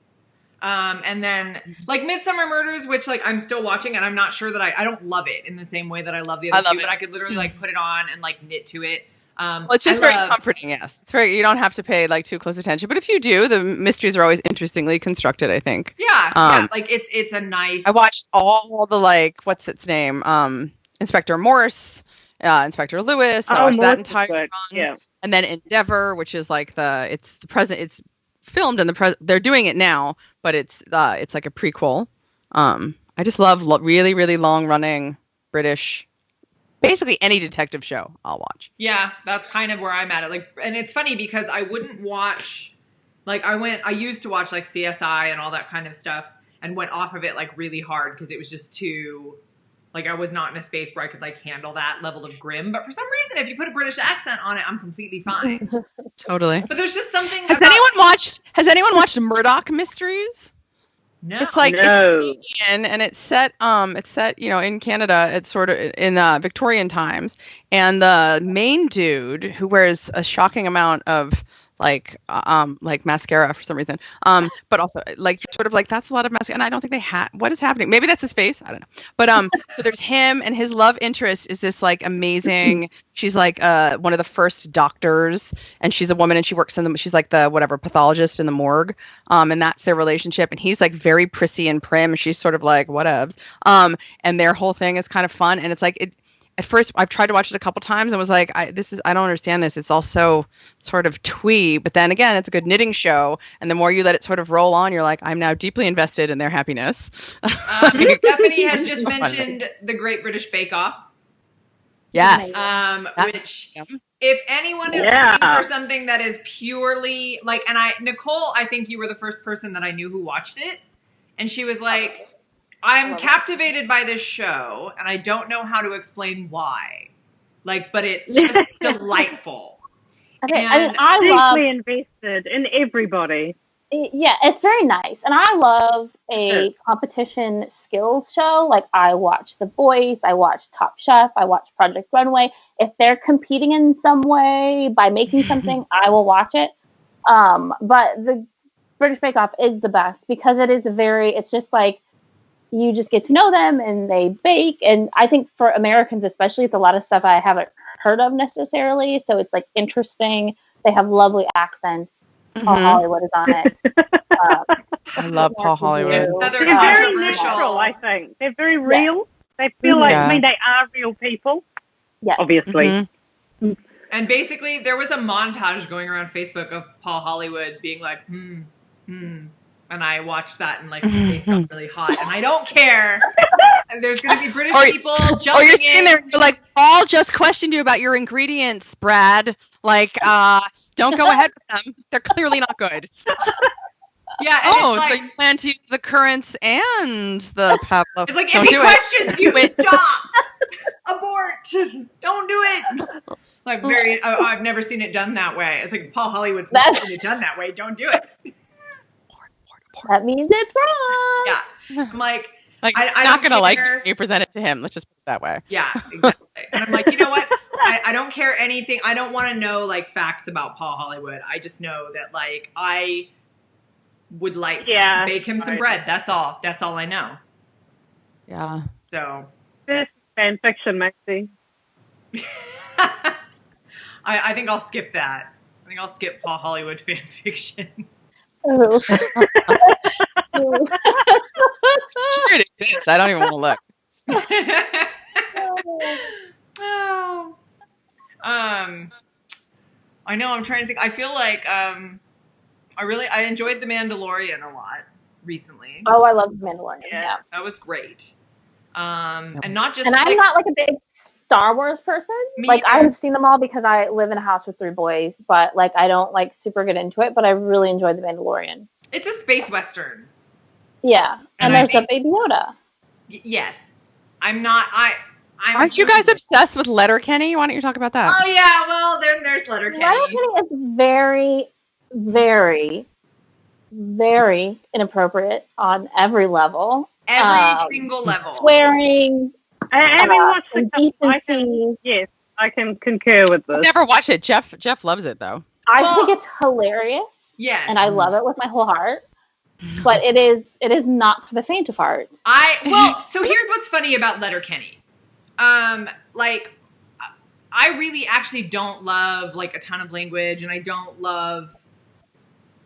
And then Midsummer Murders, which I'm still watching, and I'm not sure that I don't love it in the same way that I love the other two, but I could literally put it on and knit to it. Well, it's just very comforting, yes. It's very, you don't have to pay too close attention, but if you do, the mysteries are always interestingly constructed, I think. Yeah, it's a nice. I watched all the what's its name, Inspector Morse, Inspector Lewis. I watched that entire run. Yeah. And then Endeavor, which is it's filmed in they're doing it now, but it's like a prequel. I just love really, really long running British. Basically any detective show I'll watch. Yeah, that's kind of where I'm at. And it's funny because I wouldn't watch, I used to watch CSI and all that kind of stuff and went off of it really hard because it was just too, I was not in a space where I could handle that level of grim. But for some reason, if you put a British accent on it, I'm completely fine. Totally. But there's just something. Has anyone watched Murdoch Mysteries? No. It's No. it's Canadian, and it's set in Canada. It's sort of in Victorian times, and the main dude who wears a shocking amount of mascara for some reason, but also that's a lot of mascara, and I don't think they have. What is happening? Maybe that's his face. I don't know. But so there's him, and his love interest is this amazing. She's one of the first doctors, and she's a woman, and she works she's the pathologist in the morgue, and that's their relationship, and he's very prissy and prim, and she's sort of whatevs, and their whole thing is kind of fun, and it's at first, I've tried to watch it a couple times and was I don't understand this. It's also sort of twee, but then again, it's a good knitting show. And the more you let it sort of roll on, you're I'm now deeply invested in their happiness. Stephanie has just mentioned the Great British Bake Off. Yes. Which, if anyone is looking for something that is purely Nicole, I think you were the first person that I knew who watched it. And she was I'm captivated by this show, and I don't know how to explain why. But it's just delightful. I love deeply invested in everybody. Yeah, it's very nice. And I love a competition skills show. Like, I watch The Voice, I watch Top Chef, I watch Project Runway. If they're competing in some way by making something, I will watch it. But the British Bake Off is the best because it's just like, you just get to know them and they bake. And I think for Americans especially, it's a lot of stuff I haven't heard of necessarily. So it's like interesting. They have lovely accents. Paul Hollywood is on it. I love Paul Hollywood. Another They're very controversial. natural, I think. They're very real. They feel like, I mean, they are real people. Yeah. Obviously. And basically, there was a montage going around Facebook of Paul Hollywood being like, and I watched that and like my face got really hot. And I don't care. There's going to be British people jumping or you're sitting in. there, you're like, Paul just questioned you about your ingredients, Brad. Like, don't go ahead with them. They're clearly not good. Yeah. And it's like, so you plan to use the currants and the pavlov. It's like, if he questions you, stop. Abort. Don't do it. Like, I've never seen it done that way. It's like, Paul Hollywood's never seen it done that way. Don't do it. That means it's wrong. Yeah. I'm like I'm not going to like it. You present it to him. Let's just put it that way. Yeah, exactly. And I'm like, you know what? I don't care anything. I don't want to know like facts about Paul Hollywood. I just know that like I would like bake him some bread. That's all. That's all I know. Yeah. So. This is fan fiction, Maxie. I think I'll skip that. I think I'll skip Paul Hollywood fan fiction. Oh. Sure it exists. I don't even want to look. I know. I'm trying to think. I feel like I enjoyed The Mandalorian a lot recently. Oh, I love The Mandalorian. Yeah, that was great. And not just. And I'm not like a big Star Wars person. Like, I have seen them all because I live in a house with 3 boys, but like I don't like super get into it. But I really enjoyed The Mandalorian. It's a space western. Yeah, and there's a Baby Yoda. Yes, I'm not. Aren't you guys obsessed with Letterkenny? Why don't you talk about that? Oh yeah, well then there's Letterkenny. Letterkenny is very, very, very inappropriate on every level. Every single level. Swearing. Having watched indecency. Yes, I can concur with this. I've never watched it. Jeff loves it though. I think it's hilarious. Yes. And I love it with my whole heart. But it is not for the faint of heart. So here's what's funny about Letterkenny. Like, I really actually don't love like a ton of language, and I don't love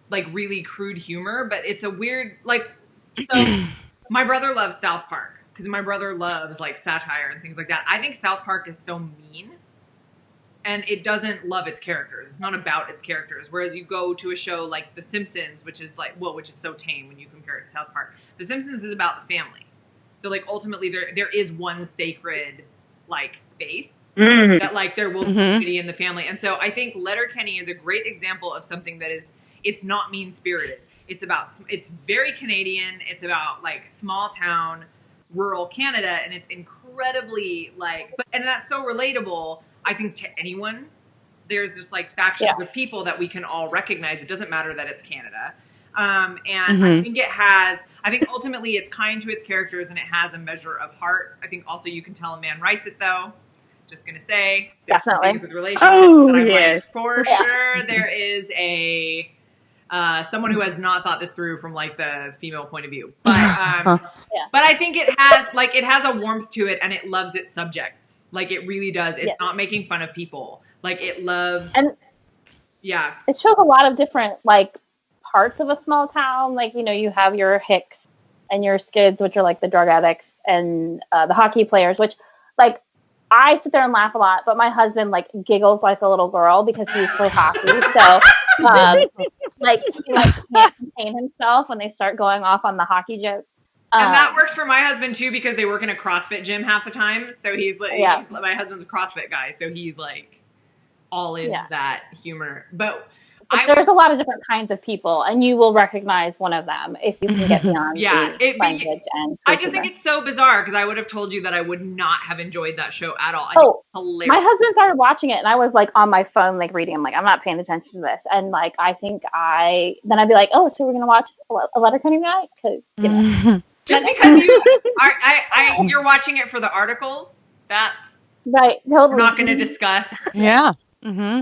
like really crude humor, but it's a weird, like, so my brother loves South Park because my brother loves like satire and things like that. I think South Park is so mean. And it doesn't love its characters. It's not about its characters. Whereas you go to a show like The Simpsons, which is so tame when you compare it to South Park. The Simpsons is about the family. So like ultimately there is one sacred like space that like there will be unity in the family. And so I think Letterkenny is a great example of something that it's not mean spirited. It's very Canadian. It's about like small town, rural Canada, and it's incredibly and that's so relatable. I think to anyone, there's just like factions of people that we can all recognize. It doesn't matter that it's Canada. And I think ultimately it's kind to its characters and it has a measure of heart. I think also you can tell a man writes it though. Just going to say, definitely things with relationships that I'm like, for sure there is someone who has not thought this through from like the female point of view. But but I think it has a warmth to it and it loves its subjects. Like it really does. It's not making fun of people. Like it loves it shows a lot of different like parts of a small town. Like, you know, you have your Hicks and your Skids, which are like the drug addicts, and the hockey players, which like I sit there and laugh a lot, but my husband like giggles like a little girl because he used to play hockey. So like he like can't contain himself when they start going off on the hockey jokes. And that works for my husband too because they work in a CrossFit gym half the time. So he's like, my husband's a CrossFit guy, so he's like all into that humor. But There's a lot of different kinds of people, and you will recognize one of them if you can get beyond the language and I just think it's so bizarre because I would have told you that I would not have enjoyed that show at all. Hilarious. My husband started watching it, and I was like on my phone, like reading. I'm like, I'm not paying attention to this, and like then I'd be like, oh, so we're gonna watch a Letterkenny night because just because you're watching it for the articles. That's right. Totally. We're not going to discuss. Yeah. Mm-hmm.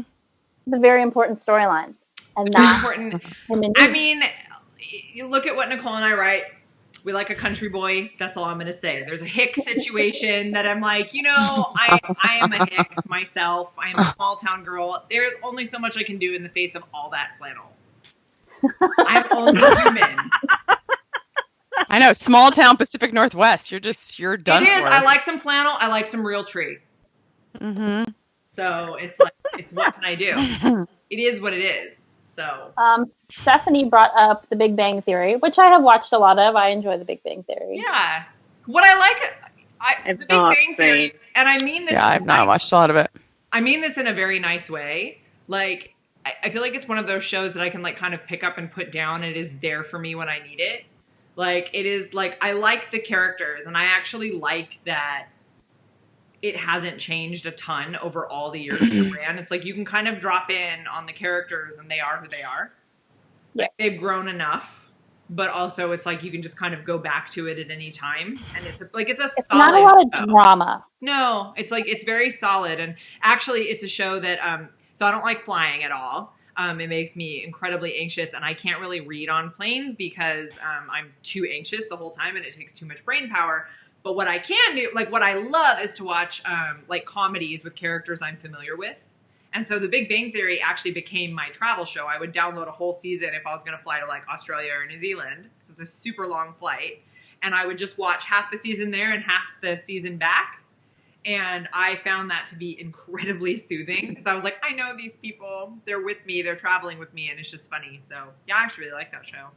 The very important storyline, and not important. I mean, you look at what Nicole and I write. We like a country boy. That's all I'm going to say. There's a hick situation that I'm like, I am a hick myself. I am a small town girl. There's only so much I can do in the face of all that flannel. I'm only human. I know, small town Pacific Northwest. You're done. It is. For. I like some flannel. I like some real tree. Mm-hmm. So it's like, what can I do? It is what it is. So Stephanie brought up The Big Bang Theory, which I have watched a lot of. I enjoy The Big Bang Theory. Yeah. What I like, The Big Bang Theory, and I mean this. Yeah, I've not watched a lot of it. I mean this in a very nice way. Like, I feel like it's one of those shows that I can like kind of pick up and put down. And it is there for me when I need it. Like, it is like, I like the characters, and I actually like that it hasn't changed a ton over all the years it ran. It's like you can kind of drop in on the characters and they are who they are. Yeah. Like, they've grown enough, but also it's like you can just kind of go back to it at any time. And it's solid not a lot of drama. No, it's like, it's very solid. And actually it's a show that, so I don't like flying at all. It makes me incredibly anxious, and I can't really read on planes because I'm too anxious the whole time and it takes too much brain power. But what I can do, like what I love is to watch like comedies with characters I'm familiar with. And so The Big Bang Theory actually became my travel show. I would download a whole season if I was going to fly to like Australia or New Zealand. It's a super long flight. And I would just watch half the season there and half the season back. And I found that to be incredibly soothing because I was like, I know these people. They're with me. They're traveling with me. And it's just funny. So, yeah, I actually really like that show.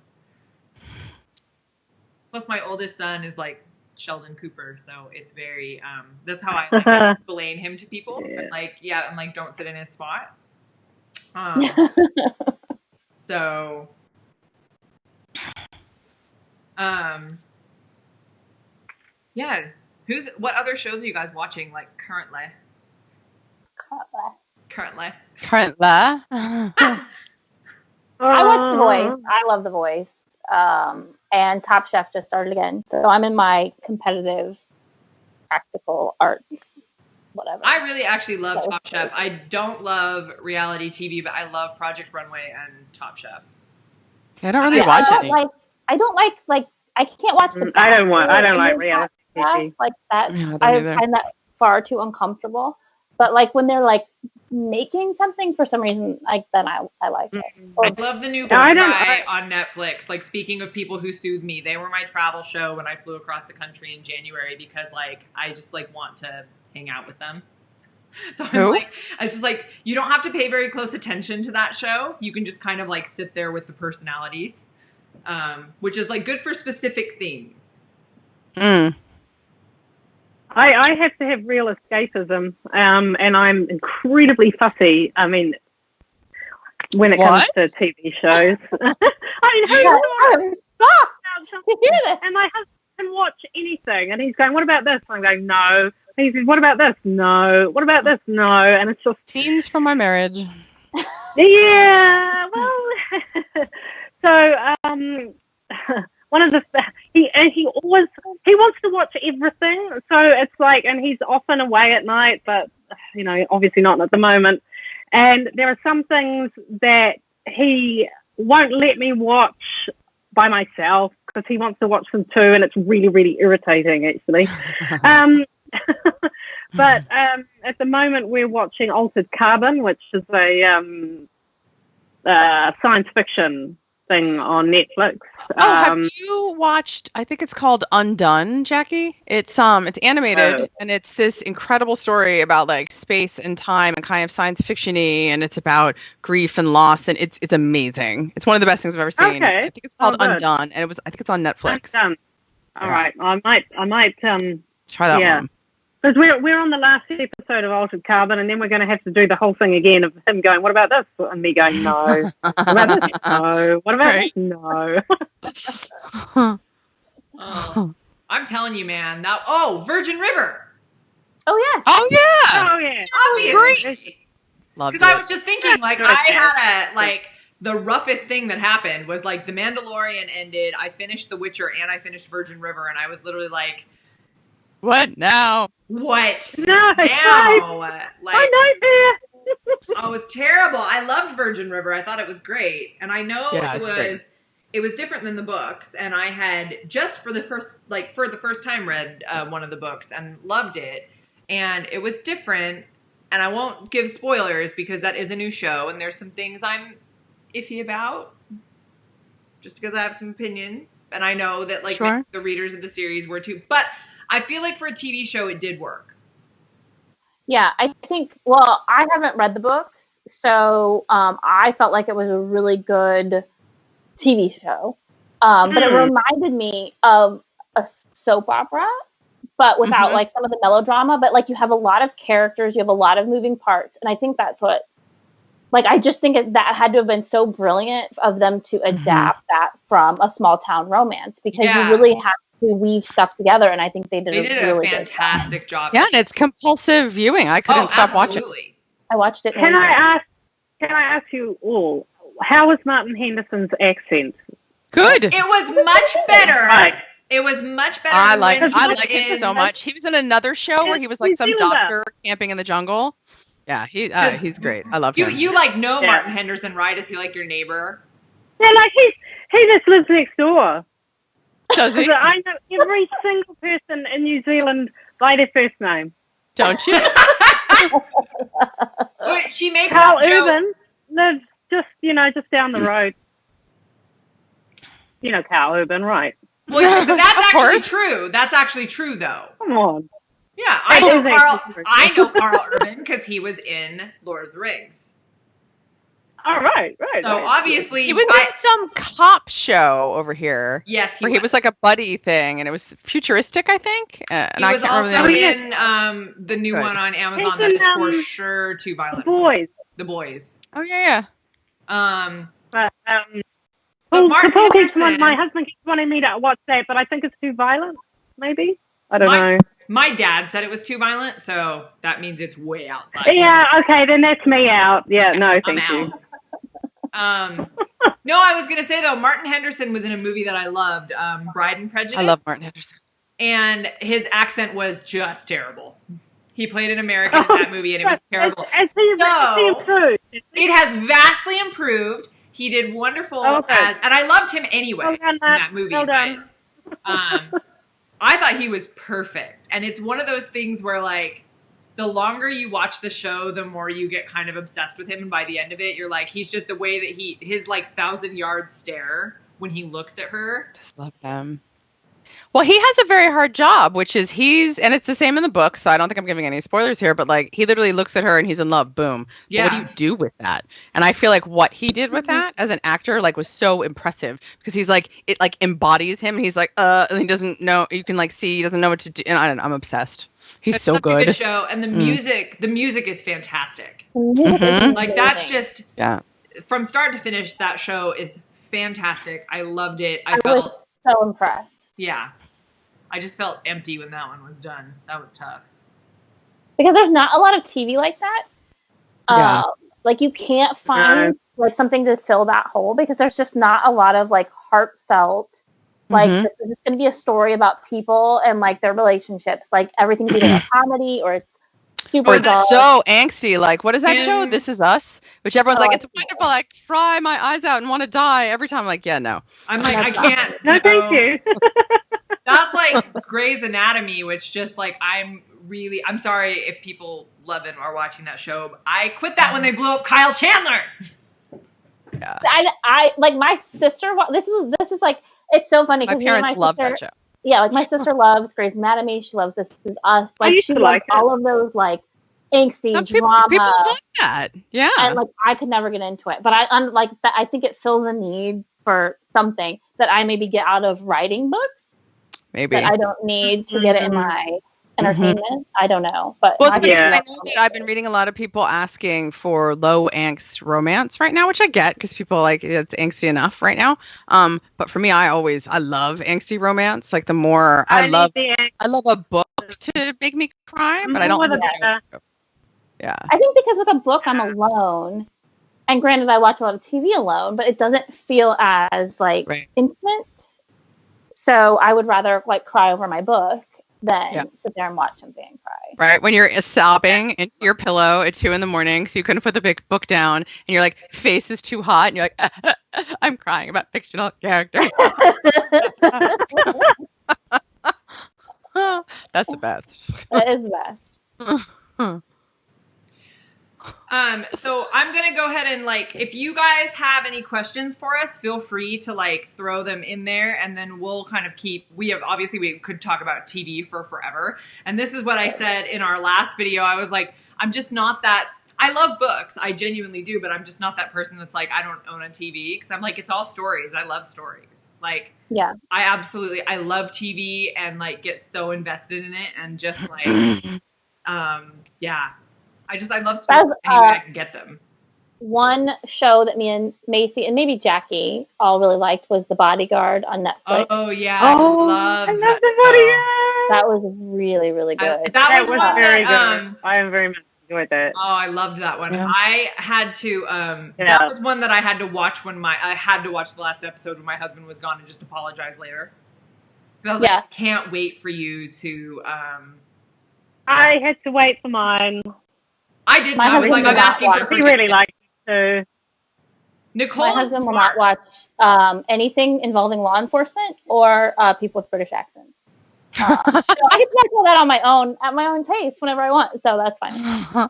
Plus, my oldest son is like Sheldon Cooper. So it's very, that's how I like explain him to people. Yeah. And like, yeah, and like, don't sit in his spot. So, yeah. What other shows are you guys watching, like, currently? I watch The Voice. I love The Voice. And Top Chef just started again. So I'm in my competitive practical arts, whatever. I really actually love Top Chef. I don't love reality TV, but I love Project Runway and Top Chef. I don't really watch any. I don't like I can't watch the I don't like reality TV. Like that. Yeah, I find that far too uncomfortable. But like when they're like making something for some reason, like then I like it. I love the new guy on Netflix. Like, speaking of people who soothe me, they were my travel show when I flew across the country in January because like I just like want to hang out with them. So I'm like, it's just like, you don't have to pay very close attention to that show. You can just kind of like sit there with the personalities, which is like good for specific things. I have to have real escapism, and I'm incredibly fussy. I mean, when it comes to TV shows. I mean, I'm shocked to hear this. And my husband can watch anything, and he's going, "What about this?" And I'm going, "No." And he says, "What about this?" "No." "What about this?" "No." And it's just scenes from my marriage. Yeah. Well, so one of the he wants to watch everything, so it's like, and he's often away at night, but you know, obviously not at the moment. And there are some things that he won't let me watch by myself because he wants to watch them too, and it's really, really irritating actually. But at the moment we're watching Altered Carbon, which is a science fiction thing on Netflix. Have you watched, I think it's called Undone, Jackie? It's animated, and it's this incredible story about like space and time and kind of science fiction-y, and it's about grief and loss, and it's amazing. It's one of the best things I've ever seen. Okay. I think it's called Undone, and I think it's on Netflix. All right. I might try that one. Because we're on the last episode of Altered Carbon, and then we're going to have to do the whole thing again of him going, "What about this?" and me going, "No." What about this? No. What about this? No. Oh, I'm telling you, man. Virgin River. Oh yeah. Oh yeah. Oh yeah. Obviously. Loved Because I it. was just thinking, like, I had the roughest thing that happened was, like, The Mandalorian ended, I finished The Witcher, and I finished Virgin River, and I was literally like, What now? what No, now? My nightmare. Oh, it was terrible. I loved Virgin River. I thought it was great. And I know it was different than the books, and I had just for the first time read one of the books and loved it. And it was different, and I won't give spoilers because that is a new show, and there's some things I'm iffy about just because I have some opinions, and I know that the readers of the series were too, but I feel like for a TV show it did work. Yeah, I think, well, I haven't read the books, so I felt like it was a really good TV show, but it reminded me of a soap opera, but without like some of the melodrama, but like you have a lot of characters, you have a lot of moving parts, and I think that's what, like, I just think that had to have been so brilliant of them to adapt that from a small town romance, because you really have to weave stuff together, and I think they did a really fantastic job. Yeah, and it's compulsive viewing. I couldn't stop watching. I watched it. Can I ask you all, how was Martin Henderson's accent? Good. It was much better. Right. It was much better. I like him so much. He was in another show where he was like some doctor camping in the jungle. Yeah, he's great. I love him. You Martin Henderson, right? Is he like your neighbor? Yeah, like he just lives next door. Does he? I know every single person in New Zealand by their first name. Don't you? Wait, she makes Carl that joke. Urban lives just down the road. You know Carl Urban, right? Well, but that's actually true. That's actually true, though. Come on. Yeah, I know Carl Urban because he was in Lord of the Rings. Oh, right. So obviously he was in some cop show over here. Yes, he was like a buddy thing, and it was futuristic, I think. And he was also in the new one on Amazon that is for sure too violent. The Boys. Oh yeah. But Martin Henderson, my husband keeps wanting me to watch that, but I think it's too violent. Maybe, I don't know. My dad said it was too violent, so that means it's way outside. Yeah, okay, then that's me out. Yeah, no, thank you. No, I was gonna say though, Martin Henderson was in a movie that I loved, Bride and Prejudice. I love Martin Henderson, and his accent was just terrible. He played an American in that movie, and it was terrible. It has vastly improved. He did wonderful and I loved him anyway in that movie. I thought he was perfect, and it's one of those things where like the longer you watch the show, the more you get kind of obsessed with him, and by the end of it, you're like, he's just the way that his like 1,000-yard stare when he looks at her. Just love him. Well, he has a very hard job, which is and it's the same in the book, so I don't think I'm giving any spoilers here, but like he literally looks at her and he's in love, boom. Yeah. What do you do with that? And I feel like what he did with that as an actor like was so impressive, because he's like, it like embodies him, and he's like, and he doesn't know, you can like see he doesn't know what to do, and I'm obsessed. He's so good. Good show, and the music is fantastic. Like that's just from start to finish, that show is fantastic. I loved it. I felt so impressed. Yeah. I just felt empty when that one was done. That was tough. Because there's not a lot of TV like that. Like you can't find like something to fill that hole, because there's just not a lot of like heartfelt, like this is just going to be a story about people and like their relationships. Like everything's either a comedy or it's super dark. So angsty. Like, what is that show? This Is Us? Which everyone's like, it's wonderful. I cry my eyes out and want to die every time. I'm like, yeah, no. I'm like, I can't. No, thank you. That's like Grey's Anatomy, which just like, I'm sorry if people love it or are watching that show. I quit that when they blew up Kyle Chandler. Yeah. I like my sister. This is like, it's so funny. My parents love that show. Yeah, like my sister loves Grey's Anatomy. She loves This Is Us. Like she loves all of those like angsty drama. People love that. Yeah. And like I could never get into it, but I think it fills a need for something that I maybe get out of writing books. Maybe that I don't need to get it in entertainment. I don't know, but Well, it's funny Yeah. because I know that I've been reading a lot of people asking for low angst romance right now, which I get because people like it's angsty enough right now. But for me, I love angsty romance. Like the more I love a book to make me cry, but I don't. Yeah. I think because with a book, I'm alone. And granted, I watch a lot of TV alone, but it doesn't feel as like intimate. So I would rather like cry over my book than sit there and watch something and cry. Right, when you're sobbing into your pillow at 2 a.m, so you couldn't put the big book down, and you're like, face is too hot, and you're like, I'm crying about fictional characters. That's the best. That is the best. So I'm going to go ahead and like, if you guys have any questions for us, feel free to like throw them in there and then we'll kind of we could talk about TV for forever. And this is what I said in our last video. I was like, I'm just not that, I love books. I genuinely do, but I'm just not that person that's like, I don't own a TV because I'm like, it's all stories. I love stories. Like, yeah, I love TV and like get so invested in it and just like, yeah. I love stories any way I can get them. One show that me and Maisey and maybe Jackie all really liked was The Bodyguard on Netflix. Oh yeah, I love The Bodyguard. That was really, really good. That was very good. I very much enjoyed that. Oh, I loved that one. Yeah. I had to. That was one that I had to watch I had to watch the last episode when my husband was gone and just apologize later. I was like, I can't wait for you to. I had to wait for mine. I didn't. I was like, I'm asking for He really liked it too. Nicole My husband will not watch anything involving law enforcement or people with British accents. So I can control that on my own, at my own pace, whenever I want. So that's fine. I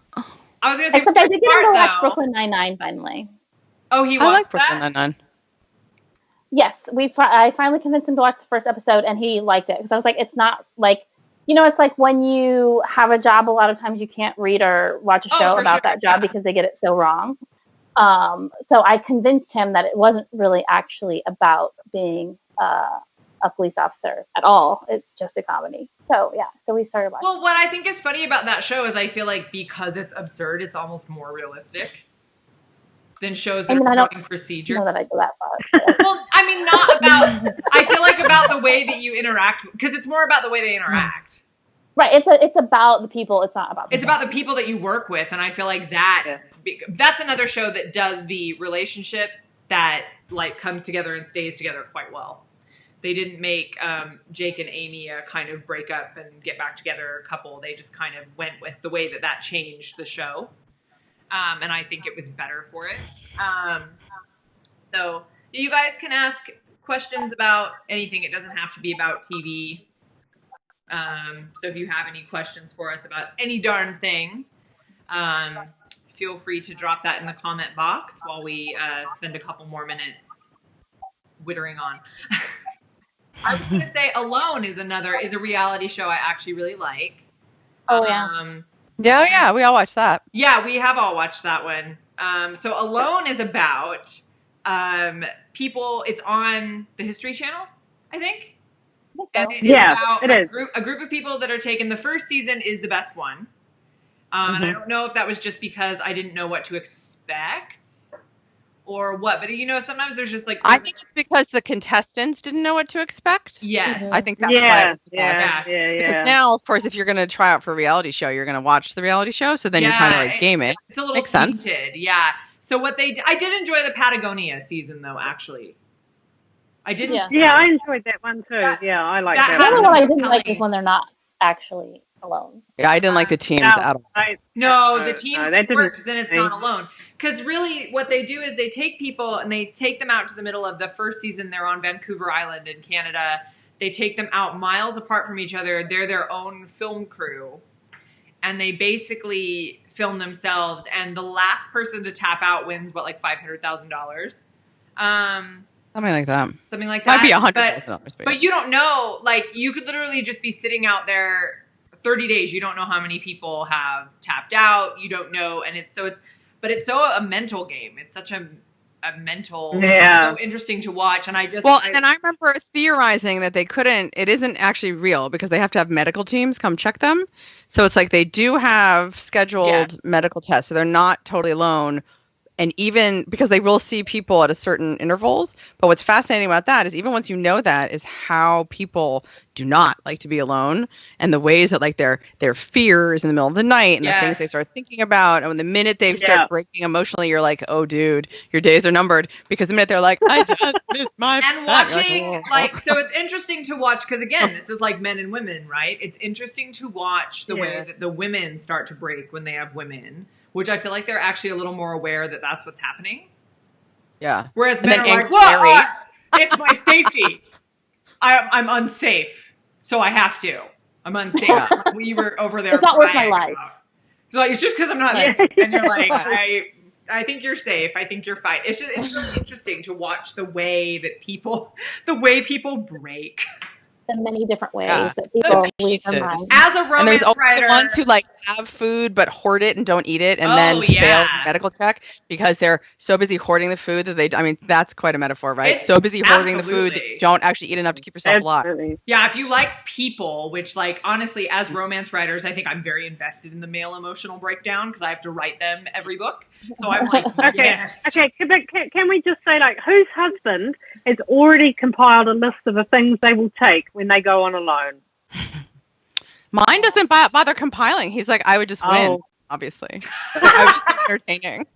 was going to say, except I did get him to watch Brooklyn Nine-Nine finally. Oh, he watched I like Brooklyn Nine-Nine. Yes, I finally convinced him to watch the first episode, and he liked it because I was like, it's not like. You know, it's like when you have a job, a lot of times you can't read or watch a show about that job because they get it so wrong. So I convinced him that it wasn't really actually about being a police officer at all. It's just a comedy. So, yeah. So we started watching. Well, what I think is funny about that show is I feel like because it's absurd, it's almost more realistic than shows that are following procedure. I don't know that I go that far. Well, I mean, not about, I feel like about the way that you interact, because it's more about the way they interact. Right. It's about the people. It's not about the It's about the people that you work with. And I feel like that's another show that does the relationship that like comes together and stays together quite well. They didn't make Jake and Amy a kind of break up and get back together couple. They just kind of went with the way that changed the show. And I think it was better for it. So you guys can ask questions about anything. It doesn't have to be about TV. So if you have any questions for us about any darn thing, feel free to drop that in the comment box while we spend a couple more minutes wittering on. I was going to say Alone is a reality show I actually really like. Oh, yeah. Yeah, we all watched that. Yeah, we have all watched that one. So Alone is about people. It's on the History Channel, I think. And it is about a group of people that are taken. The first season is the best one. And I don't know if that was just because I didn't know what to expect or what. But, you know, sometimes there's just like... I think it's because the contestants didn't know what to expect. Yes. I think that's why it was the best. Yeah. Because now, of course, if you're going to try out for a reality show, you're going to watch the reality show. So then you kind of like game it. It's a little tainted. Yeah. So I did enjoy the Patagonia season, though, actually. I didn't. Yeah, I enjoyed that one too. I liked that. The other one I didn't like is when they're not actually alone. Yeah, I didn't like the teams at all. The teams didn't work because then it's not alone. Because really what they do is they take people and they take them out to the middle of the first season. They're on Vancouver Island in Canada. They take them out miles apart from each other. They're their own film crew. And they basically film themselves. And the last person to tap out wins, like $500,000. Something like that. Something like that. Might be $100,000. But you don't know. Like, you could literally just be sitting out there 30 days. You don't know how many people have tapped out. You don't know. And it's so a mental game. It's such a a mental. It's so interesting to watch, and and I remember theorizing that it isn't actually real because they have to have medical teams come check them. So it's like they do have scheduled medical tests, so they're not totally alone. And even because they will see people at a certain intervals. But what's fascinating about that is even once you know that is how people do not like to be alone and the ways that like their fears in the middle of the night and the things they start thinking about. And the minute they start breaking emotionally, you're like, oh, dude, your days are numbered. Because the minute they're like, I just miss my and watching so it's interesting to watch because again, this is like men and women, right? It's interesting to watch the way that the women start to break when they have women. Which I feel like they're actually a little more aware that that's what's happening. Yeah. Whereas men are like, whoa, it's my safety. I'm unsafe, so I have to. I'm unsafe. We were over there. It's not worth my life. So like, it's just because I'm not safe. And you're like, I think you're safe. I think you're fine. It's really interesting to watch the way people break. The many different ways that people lose their minds. As a romance writer, the ones who like have food but hoard it and don't eat it and then fail the medical check because they're so busy hoarding the food that I mean, that's quite a metaphor, right? So busy hoarding the food that you don't actually eat enough to keep yourself alive. Yeah, if you like people, which like honestly, as romance writers, I think I'm very invested in the male emotional breakdown because I have to write them every book. So I'm like, yes. Okay, but can we just say like whose husband has already compiled a list of the things they will take when they go on alone? Mine doesn't bother compiling. He's like, I would just win, obviously. I would just be entertaining.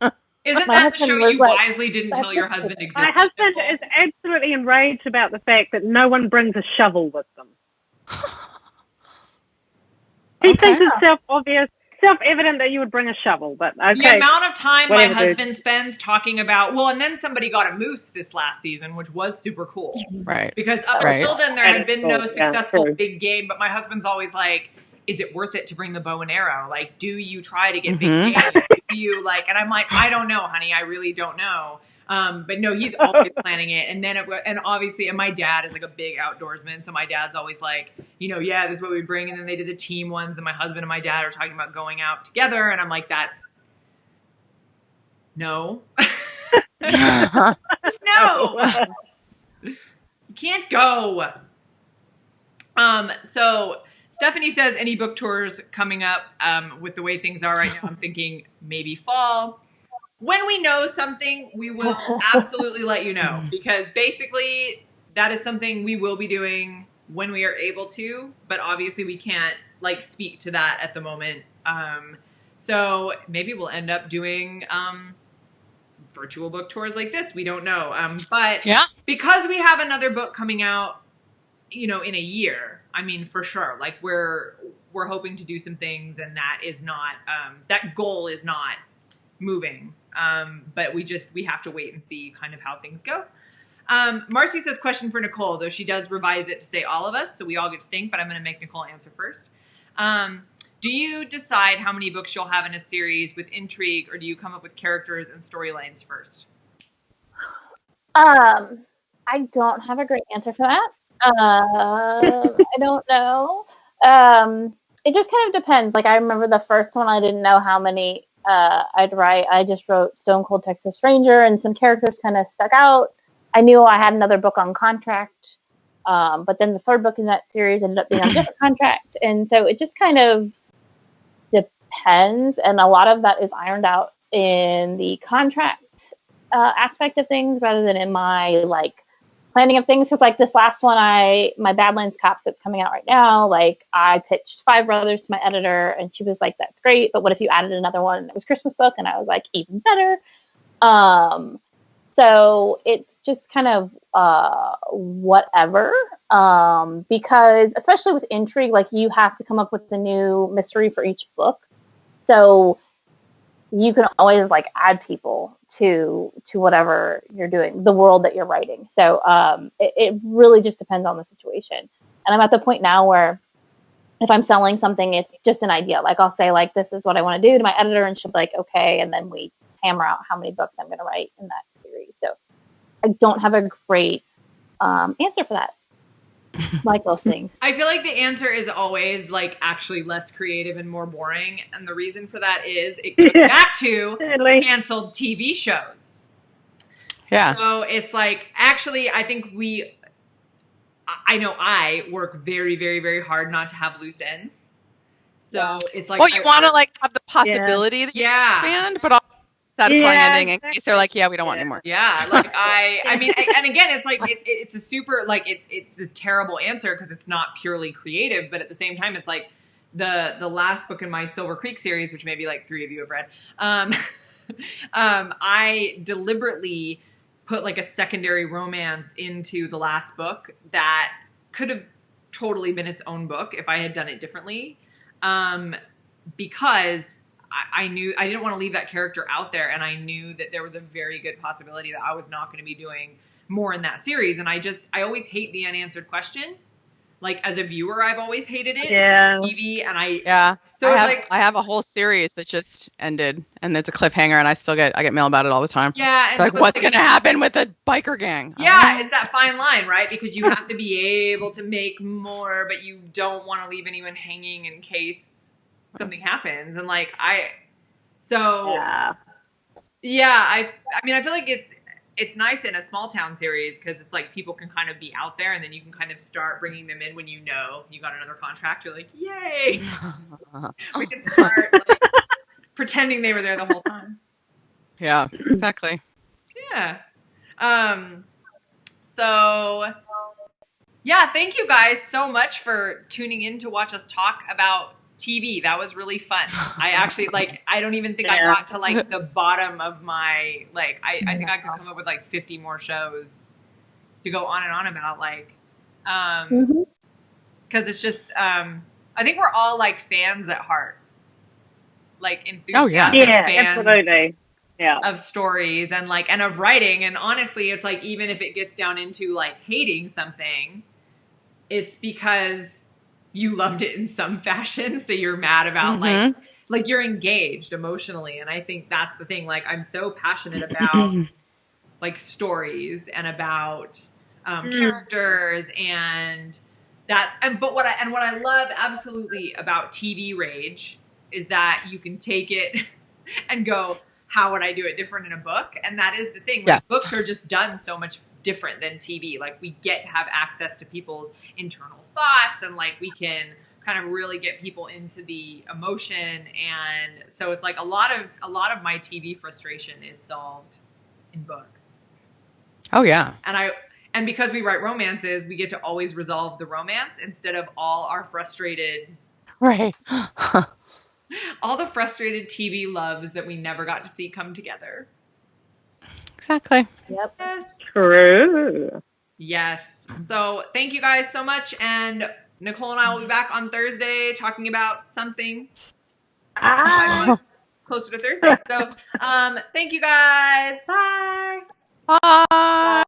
Isn't that the show you wisely didn't tell your husband existed? My husband is absolutely enraged about the fact that no one brings a shovel with them. He thinks it's self-evident that you would bring a shovel, but okay. The amount of time my husband spends talking about, and then somebody got a moose this last season, which was super cool. Right. Because up until then, there had been no successful big game, but my husband's always like, is it worth it to bring the bow and arrow? Like, do you try to get big game? Do you like, and I'm like, I don't know, honey. I really don't know. But no, he's always planning it. And then, obviously, and my dad is like a big outdoorsman. So my dad's always like, this is what we bring. And then they did the team ones. Then my husband and my dad are talking about going out together. And I'm like, no. Just no. You can't go. So Stephanie says any book tours coming up with the way things are right now. I'm thinking maybe fall. When we know something, we will absolutely let you know because basically that is something we will be doing when we are able to, but obviously we can't like speak to that at the moment. So maybe we'll end up doing virtual book tours like this. We don't know. But because we have another book coming out, in a year, I mean, for sure, like we're hoping to do some things and that is not, that goal is not moving. But we have to wait and see kind of how things go. Marcy says, question for Nicole, though she does revise it to say all of us, so we all get to think, but I'm going to make Nicole answer first. Do you decide how many books you'll have in a series with intrigue, or do you come up with characters and storylines first? I don't have a great answer for that. I don't know. It just kind of depends. Like, I remember the first one, I didn't know how many I'd write. I just wrote Stone Cold Texas Ranger, and some characters kind of stuck out. I knew I had another book on contract, but then the third book in that series ended up being on a different contract, and so it just kind of depends, and a lot of that is ironed out in the contract aspect of things rather than in my like planning of things. Because like this last one, my Badlands Cops that's coming out right now, like I pitched Five Brothers to my editor and she was like, that's great, but what if you added another one and it was Christmas book? And I was like, even better. So it's just kind of whatever, because especially with intrigue, like you have to come up with a new mystery for each book. So you can always like add people to whatever you're doing, the world that you're writing. So it really just depends on the situation. And I'm at the point now where if I'm selling something, it's just an idea. Like I'll say like, this is what I want to do to my editor, and she'll be like, okay. And then we hammer out how many books I'm going to write in that series. So I don't have a great answer for that. Like most things. I feel like the answer is always like actually less creative and more boring. And the reason for that is it goes back to canceled TV shows. Yeah. So it's like, actually, I think I know I work very, very, very hard not to have loose ends. So it's like, well, you want to like have the possibility that you Yeah. can expand, but also satisfying Yeah, ending in case they're like, yeah, we don't want anymore. Yeah, like I mean, and again, it's like it's a super like it's a terrible answer because it's not purely creative, but at the same time, it's like the last book in my Silver Creek series, which maybe like 3 of you have read. I deliberately put like a secondary romance into the last book that could have totally been its own book if I had done it differently, because I knew I didn't want to leave that character out there, and I knew that there was a very good possibility that I was not going to be doing more in that series. And I always hate the unanswered question. Like as a viewer, I've always hated it. Yeah. TV, and So I have a whole series that just ended, and it's a cliffhanger, and I get mail about it all the time. Yeah, and like, so what's gonna happen with the biker gang? Yeah, it's that fine line, right? Because you have to be able to make more, but you don't want to leave anyone hanging in case something happens. And like I mean, I feel like it's nice in a small town series because it's like people can kind of be out there, and then you can kind of start bringing them in when you know you got another contract. You're like, yay! We can start like, pretending they were there the whole time. Yeah, exactly. Yeah. So yeah, thank you guys so much for tuning in to watch us talk about TV. That was really fun. I actually I don't even think I got to like the bottom of my I think I could come up with like 50 more shows to go on and on about because it's just I think we're all like fans at heart, like enthusiastic fans absolutely of stories and of writing. And honestly, it's like even if it gets down into like hating something, it's because you loved it in some fashion, so you're mad about like you're engaged emotionally. And I think that's the thing. Like I'm so passionate about like stories and about characters, and but what I love absolutely about TV Rage is that you can take it and go, how would I do it different in a book? And that is the thing. Like books are just done so much different than TV. Like we get to have access to people's internal thoughts, and like we can kind of really get people into the emotion. And so it's like a lot of my TV frustration is solved in books. Oh yeah. And because we write romances, we get to always resolve the romance instead of all our frustrated all the frustrated TV loves that we never got to see come together. Exactly. Yep. Yes. True. Yes. So thank you guys so much. And Nicole and I will be back on Thursday talking about something closer to Thursday. So thank you guys. Bye. Bye.